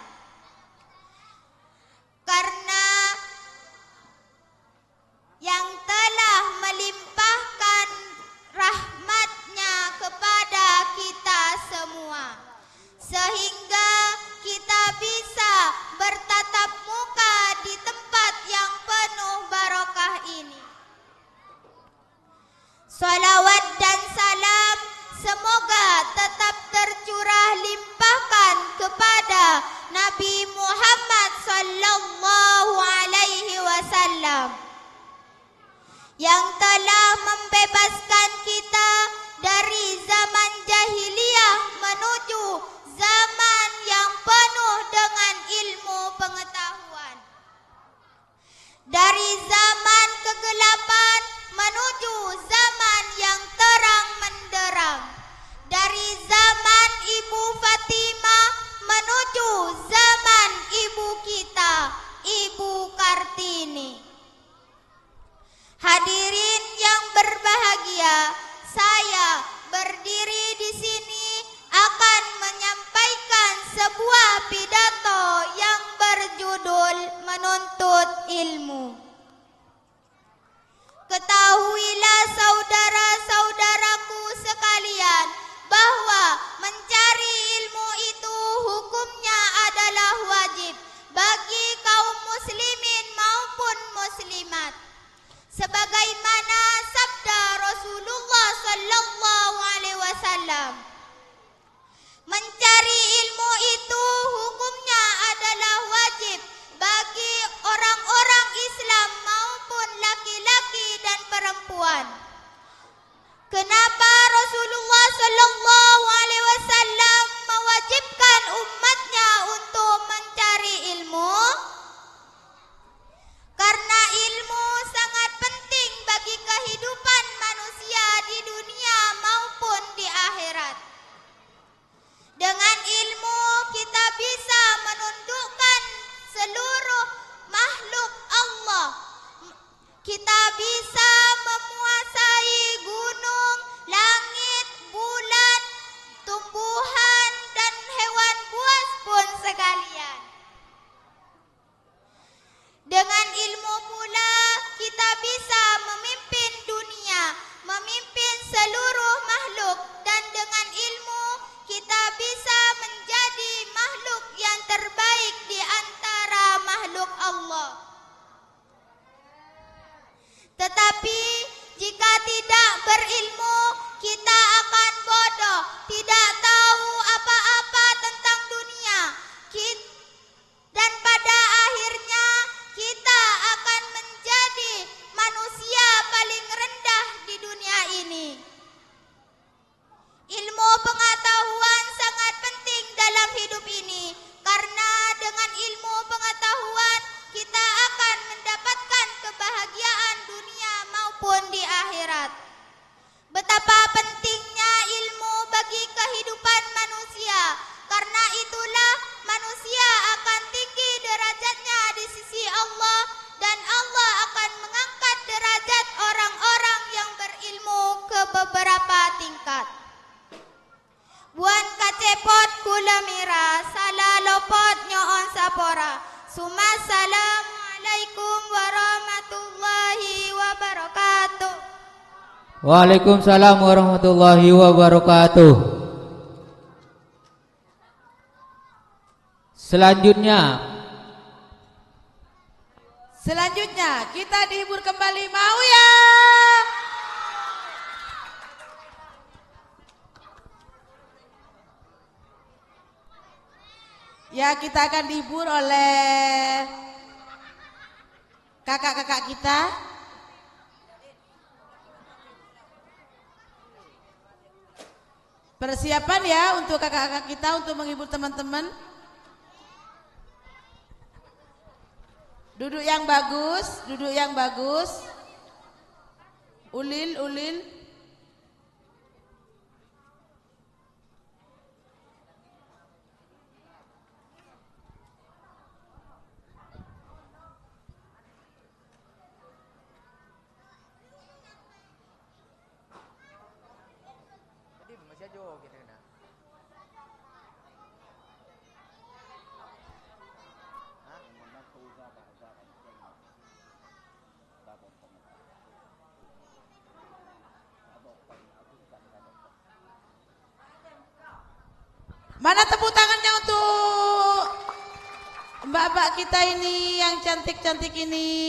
Karena yang telah melimpahkan rahmatnya kepada kita semua, sehingga kita bisa bertatap muka di tempat yang penuh barokah ini. Salawat dan salam semoga tetap tercurah limpahkan kepada Nabi Muhammad sallallahu alaihi wasallam yang telah membebaskan kita dari zaman jahiliyah menuju zaman yang penuh dengan ilmu pengetahuan. Dari zaman kegelapan menuju zaman yang terang menderang. Dari zaman Ibu Fatimah menuju zaman ibu kita, Ibu Kartini. Hadirin yang berbahagia, saya berdiri di sini akan menyampaikan sebuah pidato yang berjudul Menuntut Ilmu. Ketahuilah saudara-saudaraku sekalian bahwa mencari ilmu itu hukumnya adalah wajib bagi kaum muslimin maupun muslimat. Sebagaimana sabda Rasulullah sallallahu alaihi wasallam, mencari ilmu itu hukumnya adalah wajib bagi orang-orang Islam maupun laki-laki dan perempuan. Kenapa Rasulullah sallallahu alaihi wasallam mewajibkan umatnya untuk mencari ilmu? Karena ilmu sangat penting bagi kehidupan manusia di dunia maupun di akhirat. Dengan ilmu kita bisa menundukkan seluruh makhluk Allah. Kita bisa menguasai gunung, langit, bulan, tumbuhan, dan hewan buas pun sekalian. Dengan ilmu pula kita bisa memimpin dunia, memimpin seluruh makhluk, dan dengan ilmu kita bisa menjadi makhluk yang terbaik di antara makhluk Allah. Tetapi jika tidak berilmu, kita akan bodoh, tidak tahu apa-apa tentang dunia. Dan pada akhirnya kita akan menjadi manusia paling rendah di dunia ini. Ilmu pengetahuan sangat penting dalam hidup ini, karena dengan ilmu pengetahuan kita akan mendapatkan kebahagiaan dunia maupun di akhirat. Betapa pentingnya ilmu bagi kehidupan manusia, karena itulah manusia akan tinggi derajatnya di sisi Allah, dan Allah akan mengangkat derajat orang-orang yang berilmu ke beberapa tingkat. Buan kacepot kula mira, salah lopot nyoon sapora. Sumassalamu Assalamualaikum warahmatullahi wabarakatuh. Waalaikumsalam warahmatullahi wabarakatuh. Selanjutnya kita dihibur kembali, mau ya? Ya, kita akan dihibur oleh kakak-kakak kita. Persiapan ya untuk kakak-kakak kita untuk menghibur teman-teman. Duduk yang bagus, duduk yang bagus. Ulil, ulil. Mana tepuk tangannya untuk mbak-mbak kita ini yang cantik-cantik ini.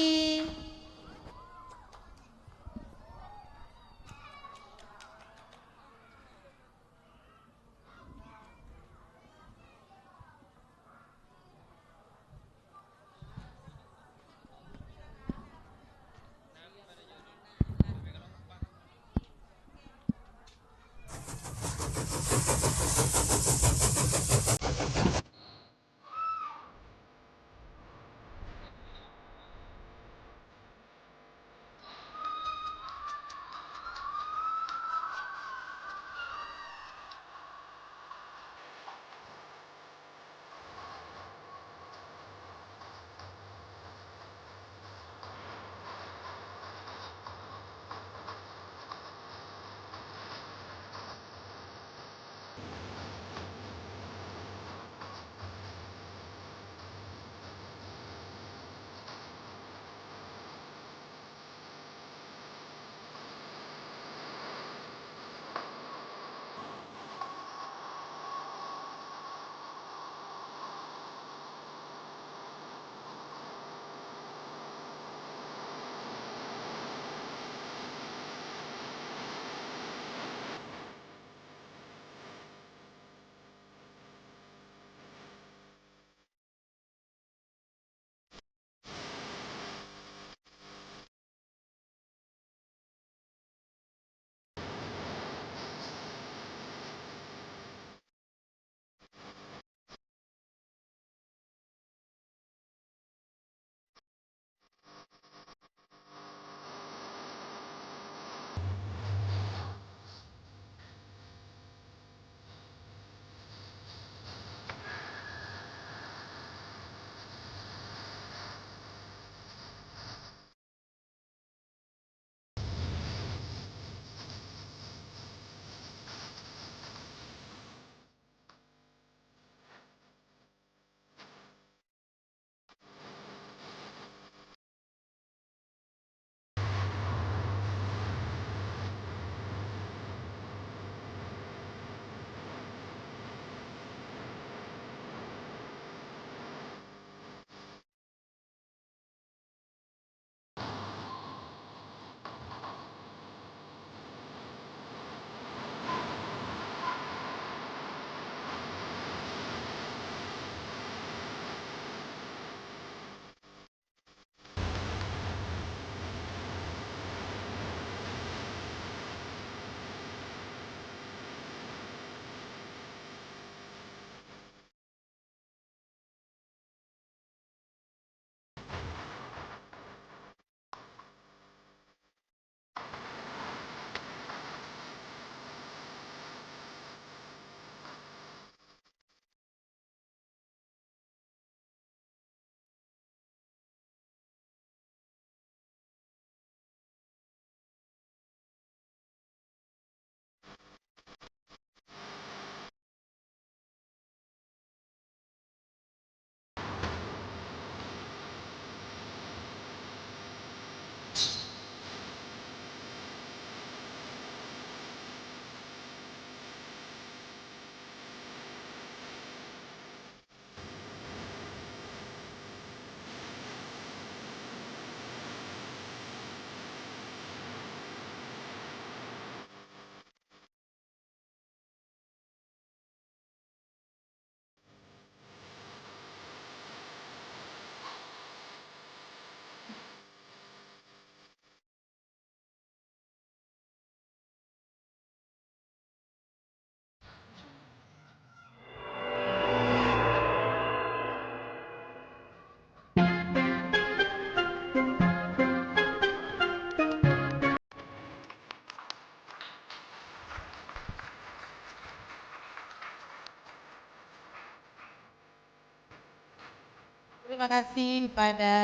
terima kasih pada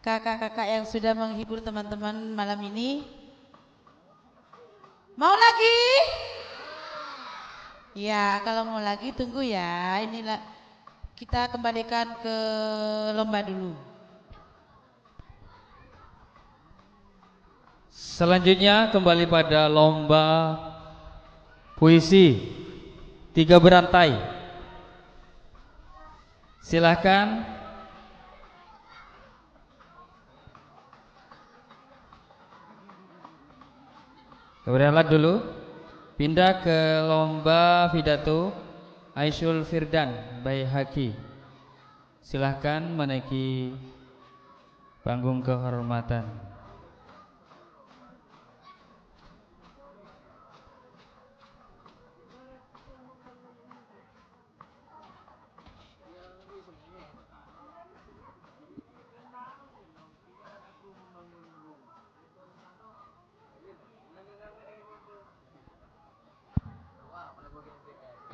kakak-kakak yang sudah menghibur teman-teman malam ini. Mau lagi? Ya, kalau mau lagi tunggu ya. Inilah kita kembalikan ke lomba dulu. Selanjutnya kembali pada lomba puisi 3 berantai. Silahkan. Berialah dulu. Pindah ke lomba pidato Aisyul Firdan Baihaqi. Silahkan menaiki panggung kehormatan.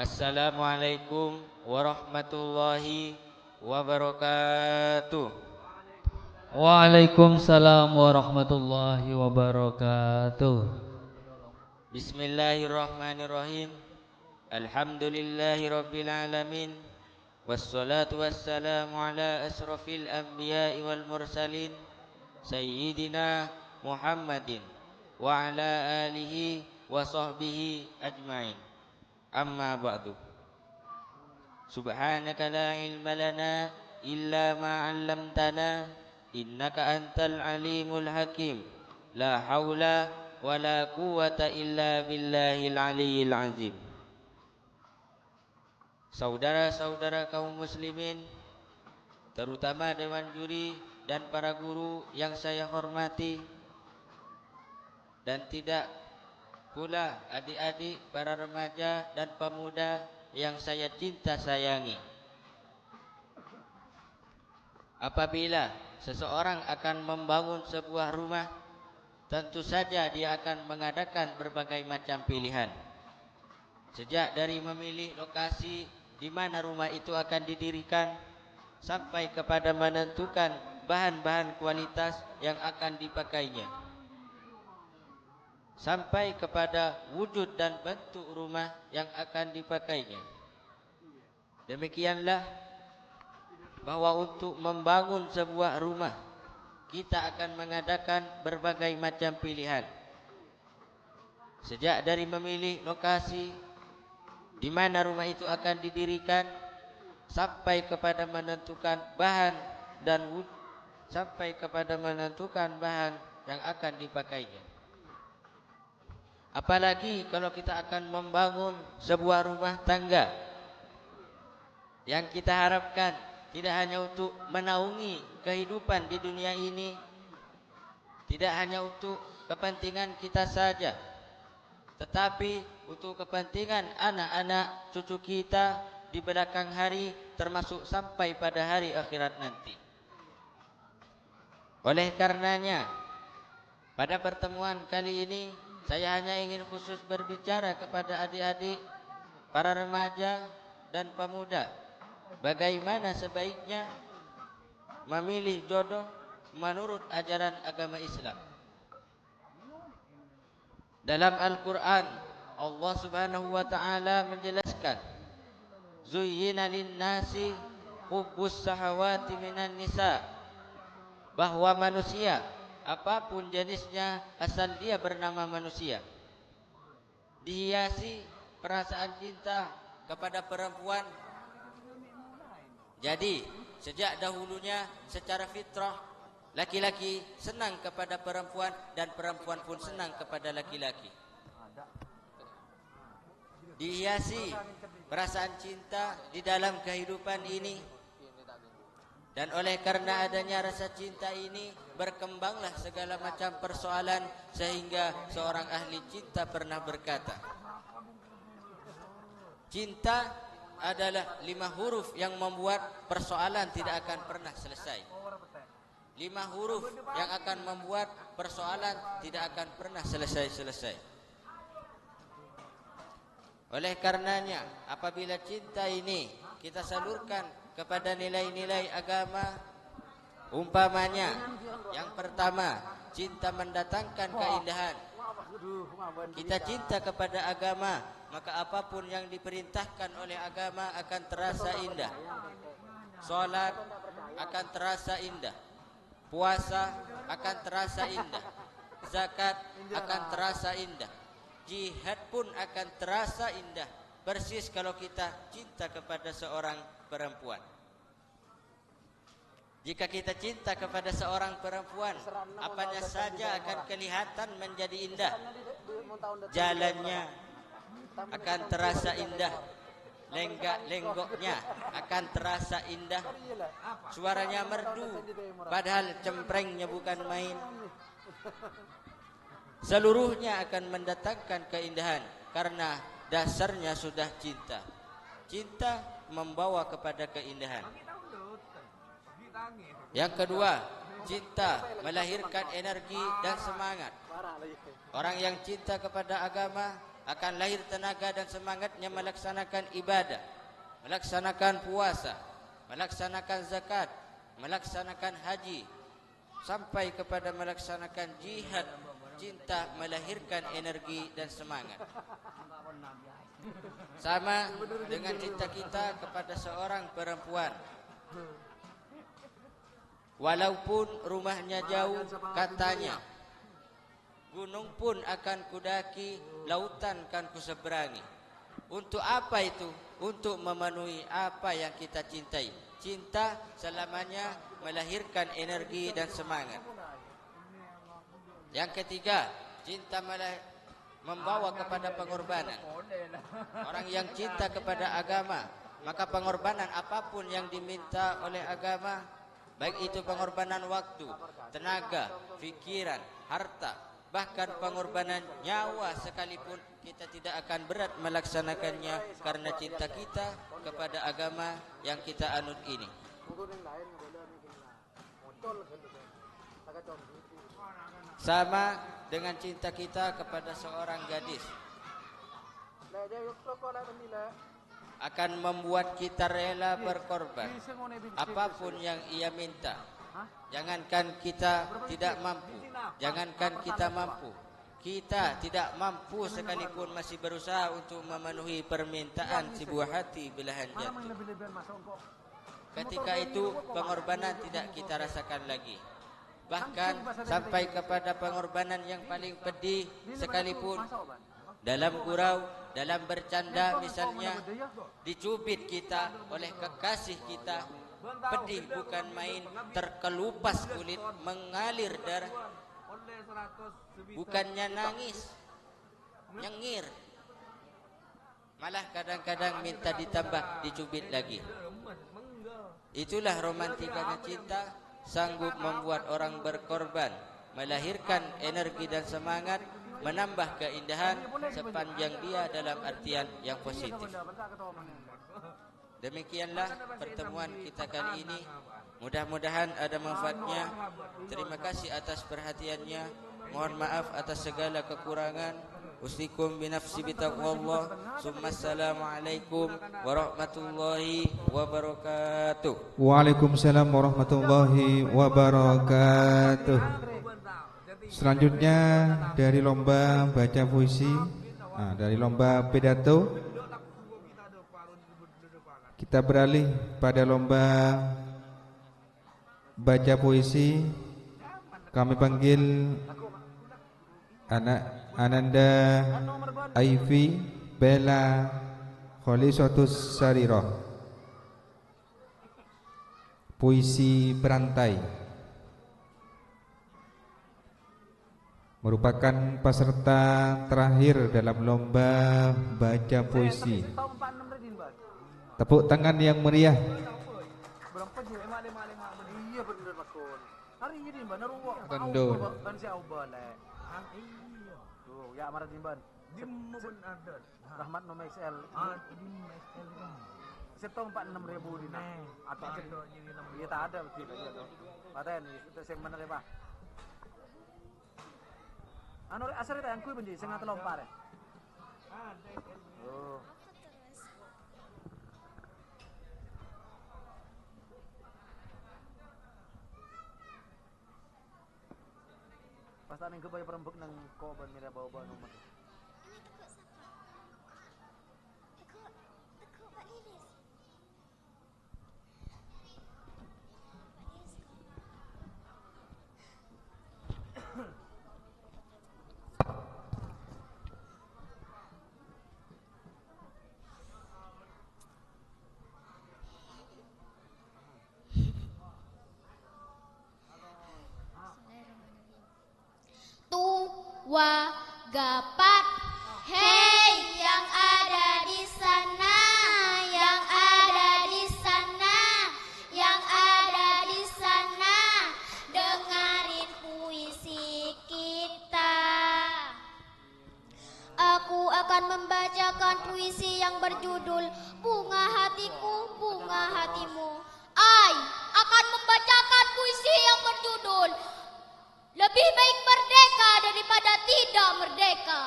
Assalamualaikum warahmatullahi wabarakatuh. Waalaikumsalam warahmatullahi wabarakatuh. Bismillahirrahmanirrahim. Alhamdulillahi rabbil alamin. Wassalatu wassalamu ala asrafil anbiya'i wal mursalin Sayyidina Muhammadin wa ala alihi wa sahbihi ajma'in. Amma ba'du. Subhanaka la ilma lana illa ma 'allamtana innaka antal alimul hakim. La haula wa la quwwata illa billahil aliyyil azim. Saudara-saudara kaum muslimin, terutama dewan juri dan para guru yang saya hormati, dan tidak pula adik-adik, para remaja dan pemuda yang saya cinta sayangi. Apabila seseorang akan membangun sebuah rumah, tentu saja dia akan mengadakan berbagai macam pilihan. Sejak dari memilih lokasi di mana rumah itu akan didirikan, sampai kepada menentukan bahan-bahan kualitas yang akan dipakainya, sampai kepada wujud dan bentuk rumah yang akan dipakainya. Demikianlah bahwa untuk membangun sebuah rumah, kita akan mengadakan berbagai macam pilihan. Sejak dari memilih lokasi di mana rumah itu akan didirikan, sampai kepada menentukan bahan dan sampai kepada menentukan bahan yang akan dipakainya. Apalagi kalau kita akan membangun sebuah rumah tangga yang kita harapkan tidak hanya untuk menaungi kehidupan di dunia ini, tidak hanya untuk kepentingan kita saja, tetapi untuk kepentingan anak-anak cucu kita di belakang hari, termasuk sampai pada hari akhirat nanti. Oleh karenanya, pada pertemuan kali ini saya hanya ingin khusus berbicara kepada adik-adik, para remaja dan pemuda, bagaimana sebaiknya memilih jodoh menurut ajaran agama Islam. Dalam Al-Quran, Allah Subhanahu wa ta'ala menjelaskan, Zuyyina lin-nasi hubbus sahawati minan nisa, bahwa manusia apapun jenisnya asal dia bernama manusia, dihiasi perasaan cinta kepada perempuan. Jadi sejak dahulunya secara fitrah, laki-laki senang kepada perempuan dan perempuan pun senang kepada laki-laki. Dihiasi perasaan cinta di dalam kehidupan ini, dan oleh karena adanya rasa cinta ini berkembanglah segala macam persoalan, sehingga seorang ahli cinta pernah berkata, cinta adalah 5 huruf yang membuat persoalan tidak akan pernah selesai. 5 huruf yang akan membuat persoalan tidak akan pernah selesai-selesai. Oleh karenanya, apabila cinta ini kita salurkan kepada nilai-nilai agama. Umpamanya, yang pertama, cinta mendatangkan keindahan. Kita cinta kepada agama, maka apapun yang diperintahkan oleh agama akan terasa indah. Salat akan terasa indah. Puasa akan terasa indah. Zakat akan terasa indah. Jihad pun akan terasa indah. Persis kalau kita cinta kepada seorang perempuan. Jika kita cinta kepada seorang perempuan, apanya saja akan kelihatan menjadi indah. Jalannya akan terasa indah. Lenggak-lenggoknya akan terasa indah. Suaranya merdu, padahal cemprengnya bukan main. Seluruhnya akan mendatangkan keindahan karena dasarnya sudah cinta. Cinta membawa kepada keindahan. Yang kedua, cinta melahirkan energi dan semangat. Orang yang cinta kepada agama akan lahir tenaga dan semangatnya melaksanakan ibadah, melaksanakan puasa, melaksanakan zakat, melaksanakan haji, sampai kepada melaksanakan jihad. Cinta melahirkan energi dan semangat. Sama dengan cinta kita kepada seorang perempuan. Walaupun rumahnya jauh, katanya, gunung pun akan kudaki, lautan kan kuseberangi. Untuk apa itu? Untuk memenuhi apa yang kita cintai. Cinta selamanya melahirkan energi dan semangat. Yang ketiga, cinta membawa kepada pengorbanan. Orang yang cinta kepada agama, maka pengorbanan apapun yang diminta oleh agama, baik itu pengorbanan waktu, tenaga, pikiran, harta, bahkan pengorbanan nyawa sekalipun, kita tidak akan berat melaksanakannya karena cinta kita kepada agama yang kita anut ini. Sama dengan cinta kita kepada seorang gadis, akan membuat kita rela berkorban apapun yang ia minta. Jangankan kita tidak mampu, jangankan kita mampu, kita tidak mampu sekalipun masih berusaha untuk memenuhi permintaan si buah hati belahan jantung. Ketika itu pengorbanan tidak kita rasakan lagi. Bahkan sampai kepada pengorbanan yang paling pedih sekalipun, dalam gurau, dalam bercanda misalnya, dicubit kita oleh kekasih kita, pedih bukan main, terkelupas kulit, mengalir darah, bukannya nangis, nyengir, malah kadang-kadang minta ditambah, dicubit lagi. Itulah romantikanya cinta, sanggup membuat orang berkorban, melahirkan energi dan semangat, menambah keindahan sepanjang dia dalam artian yang positif. Demikianlah pertemuan kita kali ini. Mudah-mudahan ada manfaatnya. Terima kasih atas perhatiannya. Mohon maaf atas segala kekurangan. Usikum binafsi bitaqwallah. Assalamualaikum warahmatullahi wabarakatuh. Waalaikumsalam warahmatullahi wabarakatuh. Selanjutnya dari lomba baca puisi, dari lomba pidato, kita beralih pada lomba baca puisi. Kami panggil anak Ananda Aifi Bella Kholisatus Sarirah. Puisi Berantai merupakan peserta terakhir dalam lomba baca puisi. Tepuk tangan yang meriah. Rendon. Ya marah dimban. Rahmat nomor XL. Setong 46.000 dina. Atau iya tak ada betul. Paten itu sing bener Pak. Anu asar ta yang kuwi benji sing ngatelompar. Oh. Masa neng kebaya perembek nang koban mira bawa-bawa nomor. Tua gapat, hei yang ada di sana, yang ada di sana, yang ada di sana, dengarin puisi kita. Aku akan membacakan puisi yang berjudul Bunga Hatiku, Bunga Hatimu. I akan membacakan puisi yang berjudul Lebih baik merdeka daripada tidak merdeka.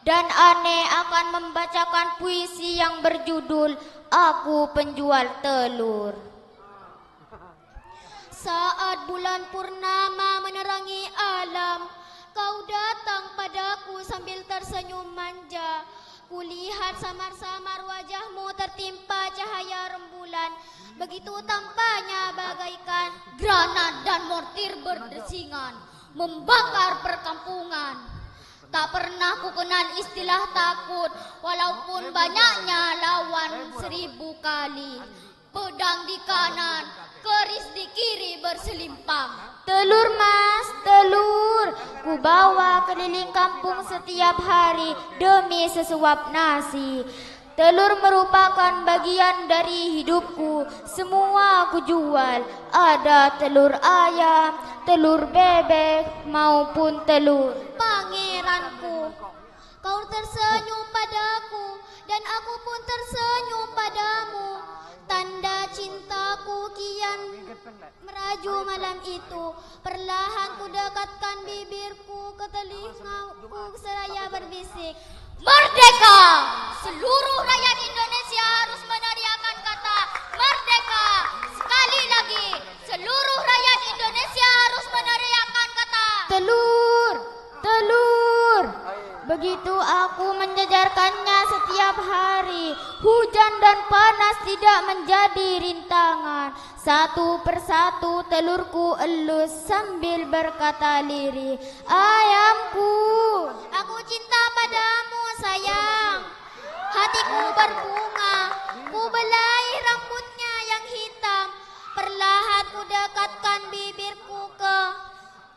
Dan Ane akan membacakan puisi yang berjudul Aku Penjual Telur. Saat bulan purnama menerangi alam, kau datang padaku sambil tersenyum manja. Kulihat samar-samar wajahmu tertimpa cahaya rembulan. Begitu tampaknya bagaikan granat dan mortir berdesingan membakar perkampungan. Tak pernah ku kenal istilah takut, walaupun banyaknya lawan 1000 kali. Pedang di kanan, keris di kiri berselimpang. Telur mas, telur, ku bawa keliling kampung setiap hari demi sesuap nasi. Telur merupakan bagian dari hidupku, semua aku jual. Ada telur ayam, telur bebek, maupun telur. Pangeranku, kau tersenyum padaku, dan aku pun tersenyum padamu. Tanda cintaku kian meraju malam itu. Perlahan ku dekatkan bibirku ke telingaku seraya berbisik, merdeka! Seluruh rakyat Indonesia harus meneriakan kata merdeka. Sekali lagi, seluruh rakyat Indonesia harus meneriakan kata telur, telur. Begitu aku menjajarkannya setiap hari, hujan dan panas tidak menjadi rintangan. Satu persatu telurku elus sambil berkata lirih, ayamku, aku cinta padamu sayang. Hatiku berbunga, ku belai rambutnya yang hitam. Perlahan ku dekatkan bibirku ke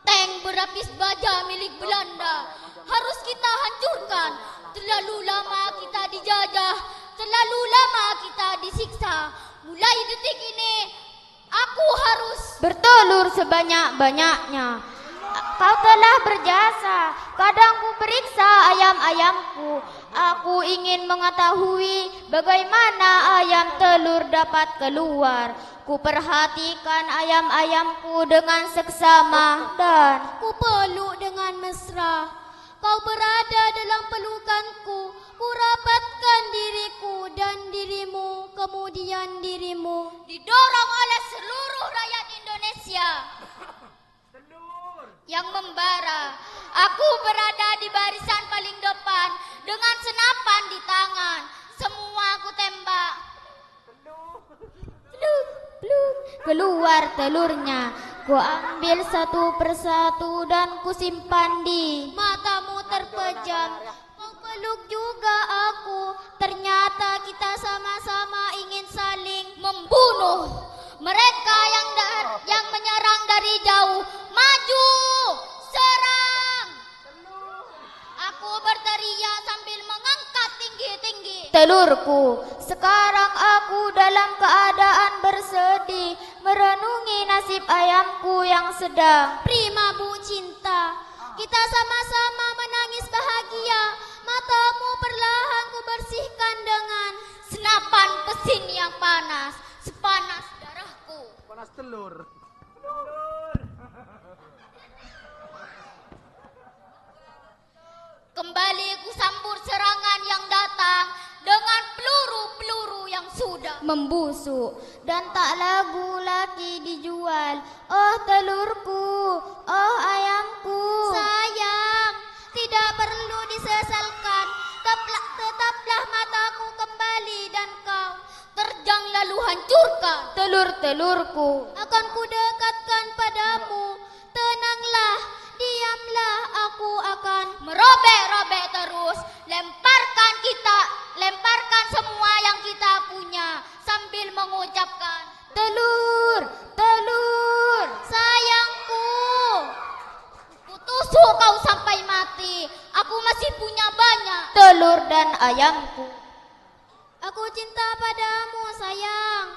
tank berapis baja milik Belanda. Harus kita hancurkan. Terlalu lama kita dijajah, terlalu lama kita disiksa. Mulai detik ini aku harus bertelur sebanyak-banyaknya. Kau telah berjasa, kadang ku periksa ayam-ayamku. Aku ingin mengetahui bagaimana ayam telur dapat keluar. Ku perhatikan ayam-ayamku dengan seksama dan ku peluk dengan mesra. Kau berada dalam pelukanku, ku rapatkan diriku dan dirimu, kemudian dirimu. Didorong oleh seluruh rakyat Indonesia yang membara. Aku berada di barisan paling depan dengan senapan di tangan. Semua aku tembak. Keluar telurnya. Ku ambil satu persatu dan ku simpan di matamu terpejam. Kau peluk juga aku. Ternyata kita sama-sama ingin saling membunuh. Mereka yang menyerang dari jauh, maju, serang. Aku berteriak sambil mengangkat tinggi-tinggi telurku. Sekarang aku dalam keadaan bersedih, merenungi nasib ayamku yang sedang prima bu cinta. Kita sama-sama menangis bahagia. Matamu perlahan ku bersihkan dengan senapan pesin yang panas, sepanas darahku. Panas telur. Kembali ku sambut serangan yang datang dengan peluru-peluru yang sudah membusuk dan tak lagu lagi dijual. Oh telurku, oh ayamku. Sayang, tidak perlu disesalkan. Tetaplah mataku kembali dan kau terjang lalu hancurkan telur-telurku. Akan kudekatkan padamu. Tenanglah, diamlah, aku akan merobek-robek terus. Lemparkan semua yang kita punya sambil mengucapkan telur, telur, sayangku. Kutusuk kau sampai mati. Aku masih punya banyak telur dan ayamku. Aku cinta padamu sayang,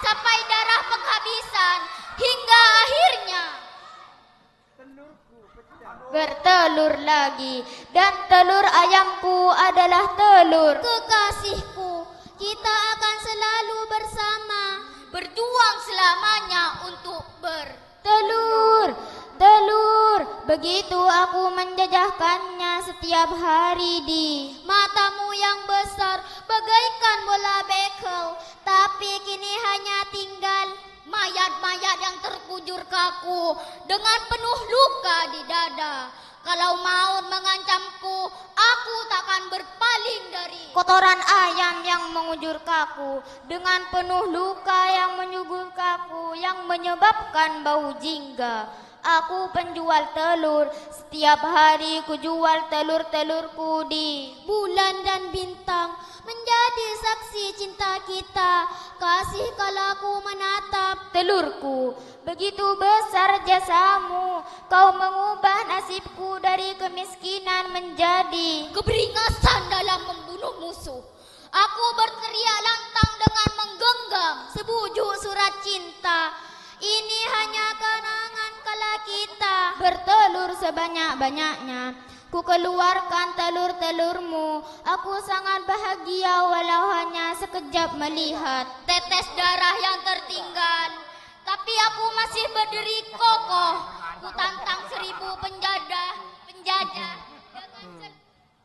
sampai darah penghabisan hingga akhirnya bertelur lagi. Dan telur ayamku adalah telur kekasihku. Kita akan selalu bersama, berjuang selamanya untuk bertelur, telur. Begitu aku menjajahkannya setiap hari di matamu yang besar bagaikan bola bekel. Tapi kini hanya tinggal mayat-mayat yang terkujur kaku dengan penuh luka di dada. Kalau maut mengancamku, aku takkan berpaling dari kotoran ayam yang mengujur kaku dengan penuh luka yang menyugur kaku yang menyebabkan bau jingga. Aku penjual telur, setiap hari ku jual telur-telurku di bulan dan bintang, menjadi saksi cinta kita. Kasih kala ku menatap telurku, begitu besar jasamu. Kau mengubah nasibku dari kemiskinan menjadi keberingasan dalam membunuh musuh. Aku berteriak lantang dengan menggenggam sebujuk surat cinta. Ini hanya kenangan kala kita bertelur sebanyak-banyaknya. Ku keluarkan telur-telurmu. Aku sangat bahagia walau hanya sekejap melihat tetes darah yang tertinggal. Tapi aku masih berdiri kokoh. Ku tantang 1000 penjajah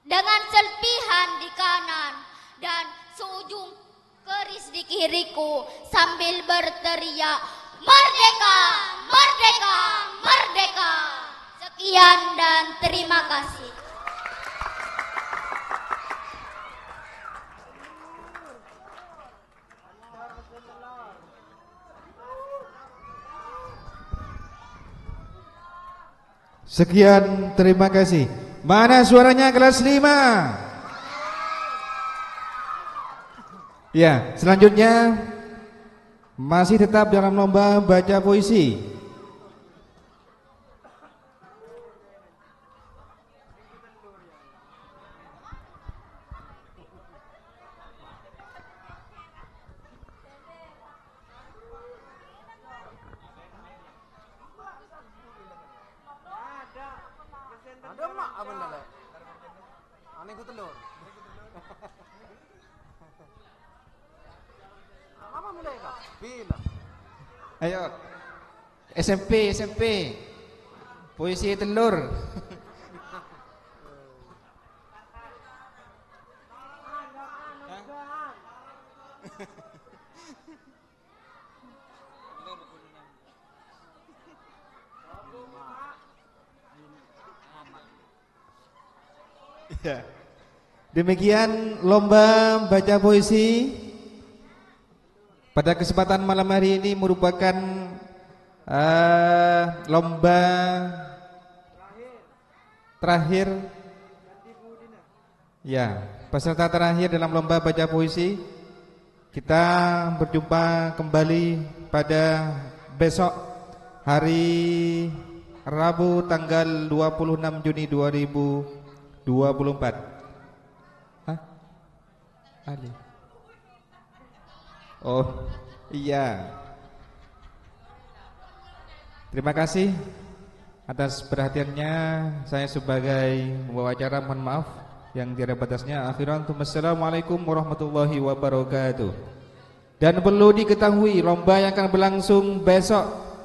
dengan serpihan di kanan dan seujung keris di kiriku sambil berteriak, merdeka, merdeka, merdeka. Sekian dan terima kasih. Sekian, terima kasih. Mana suaranya kelas 5? Ya, selanjutnya masih tetap dalam lomba baca puisi. Ada mak apa lele? Aneh ku telur. Apa mulai kak? Bila? Ayo, SMP, puisi telur. Ya. Demikian lomba baca puisi pada kesempatan malam hari ini merupakan lomba terakhir. Ya, peserta terakhir dalam lomba baca puisi. Kita berjumpa kembali pada besok hari Rabu tanggal 26 Juni 2024. Hah? Ali. Oh, iya. Terima kasih atas perhatiannya. Saya sebagai pembawa acara mohon maaf yang tiada batasnya. Akhiran, wassalamualaikum warahmatullahi wabarakatuh. Dan perlu diketahui lomba yang akan berlangsung besok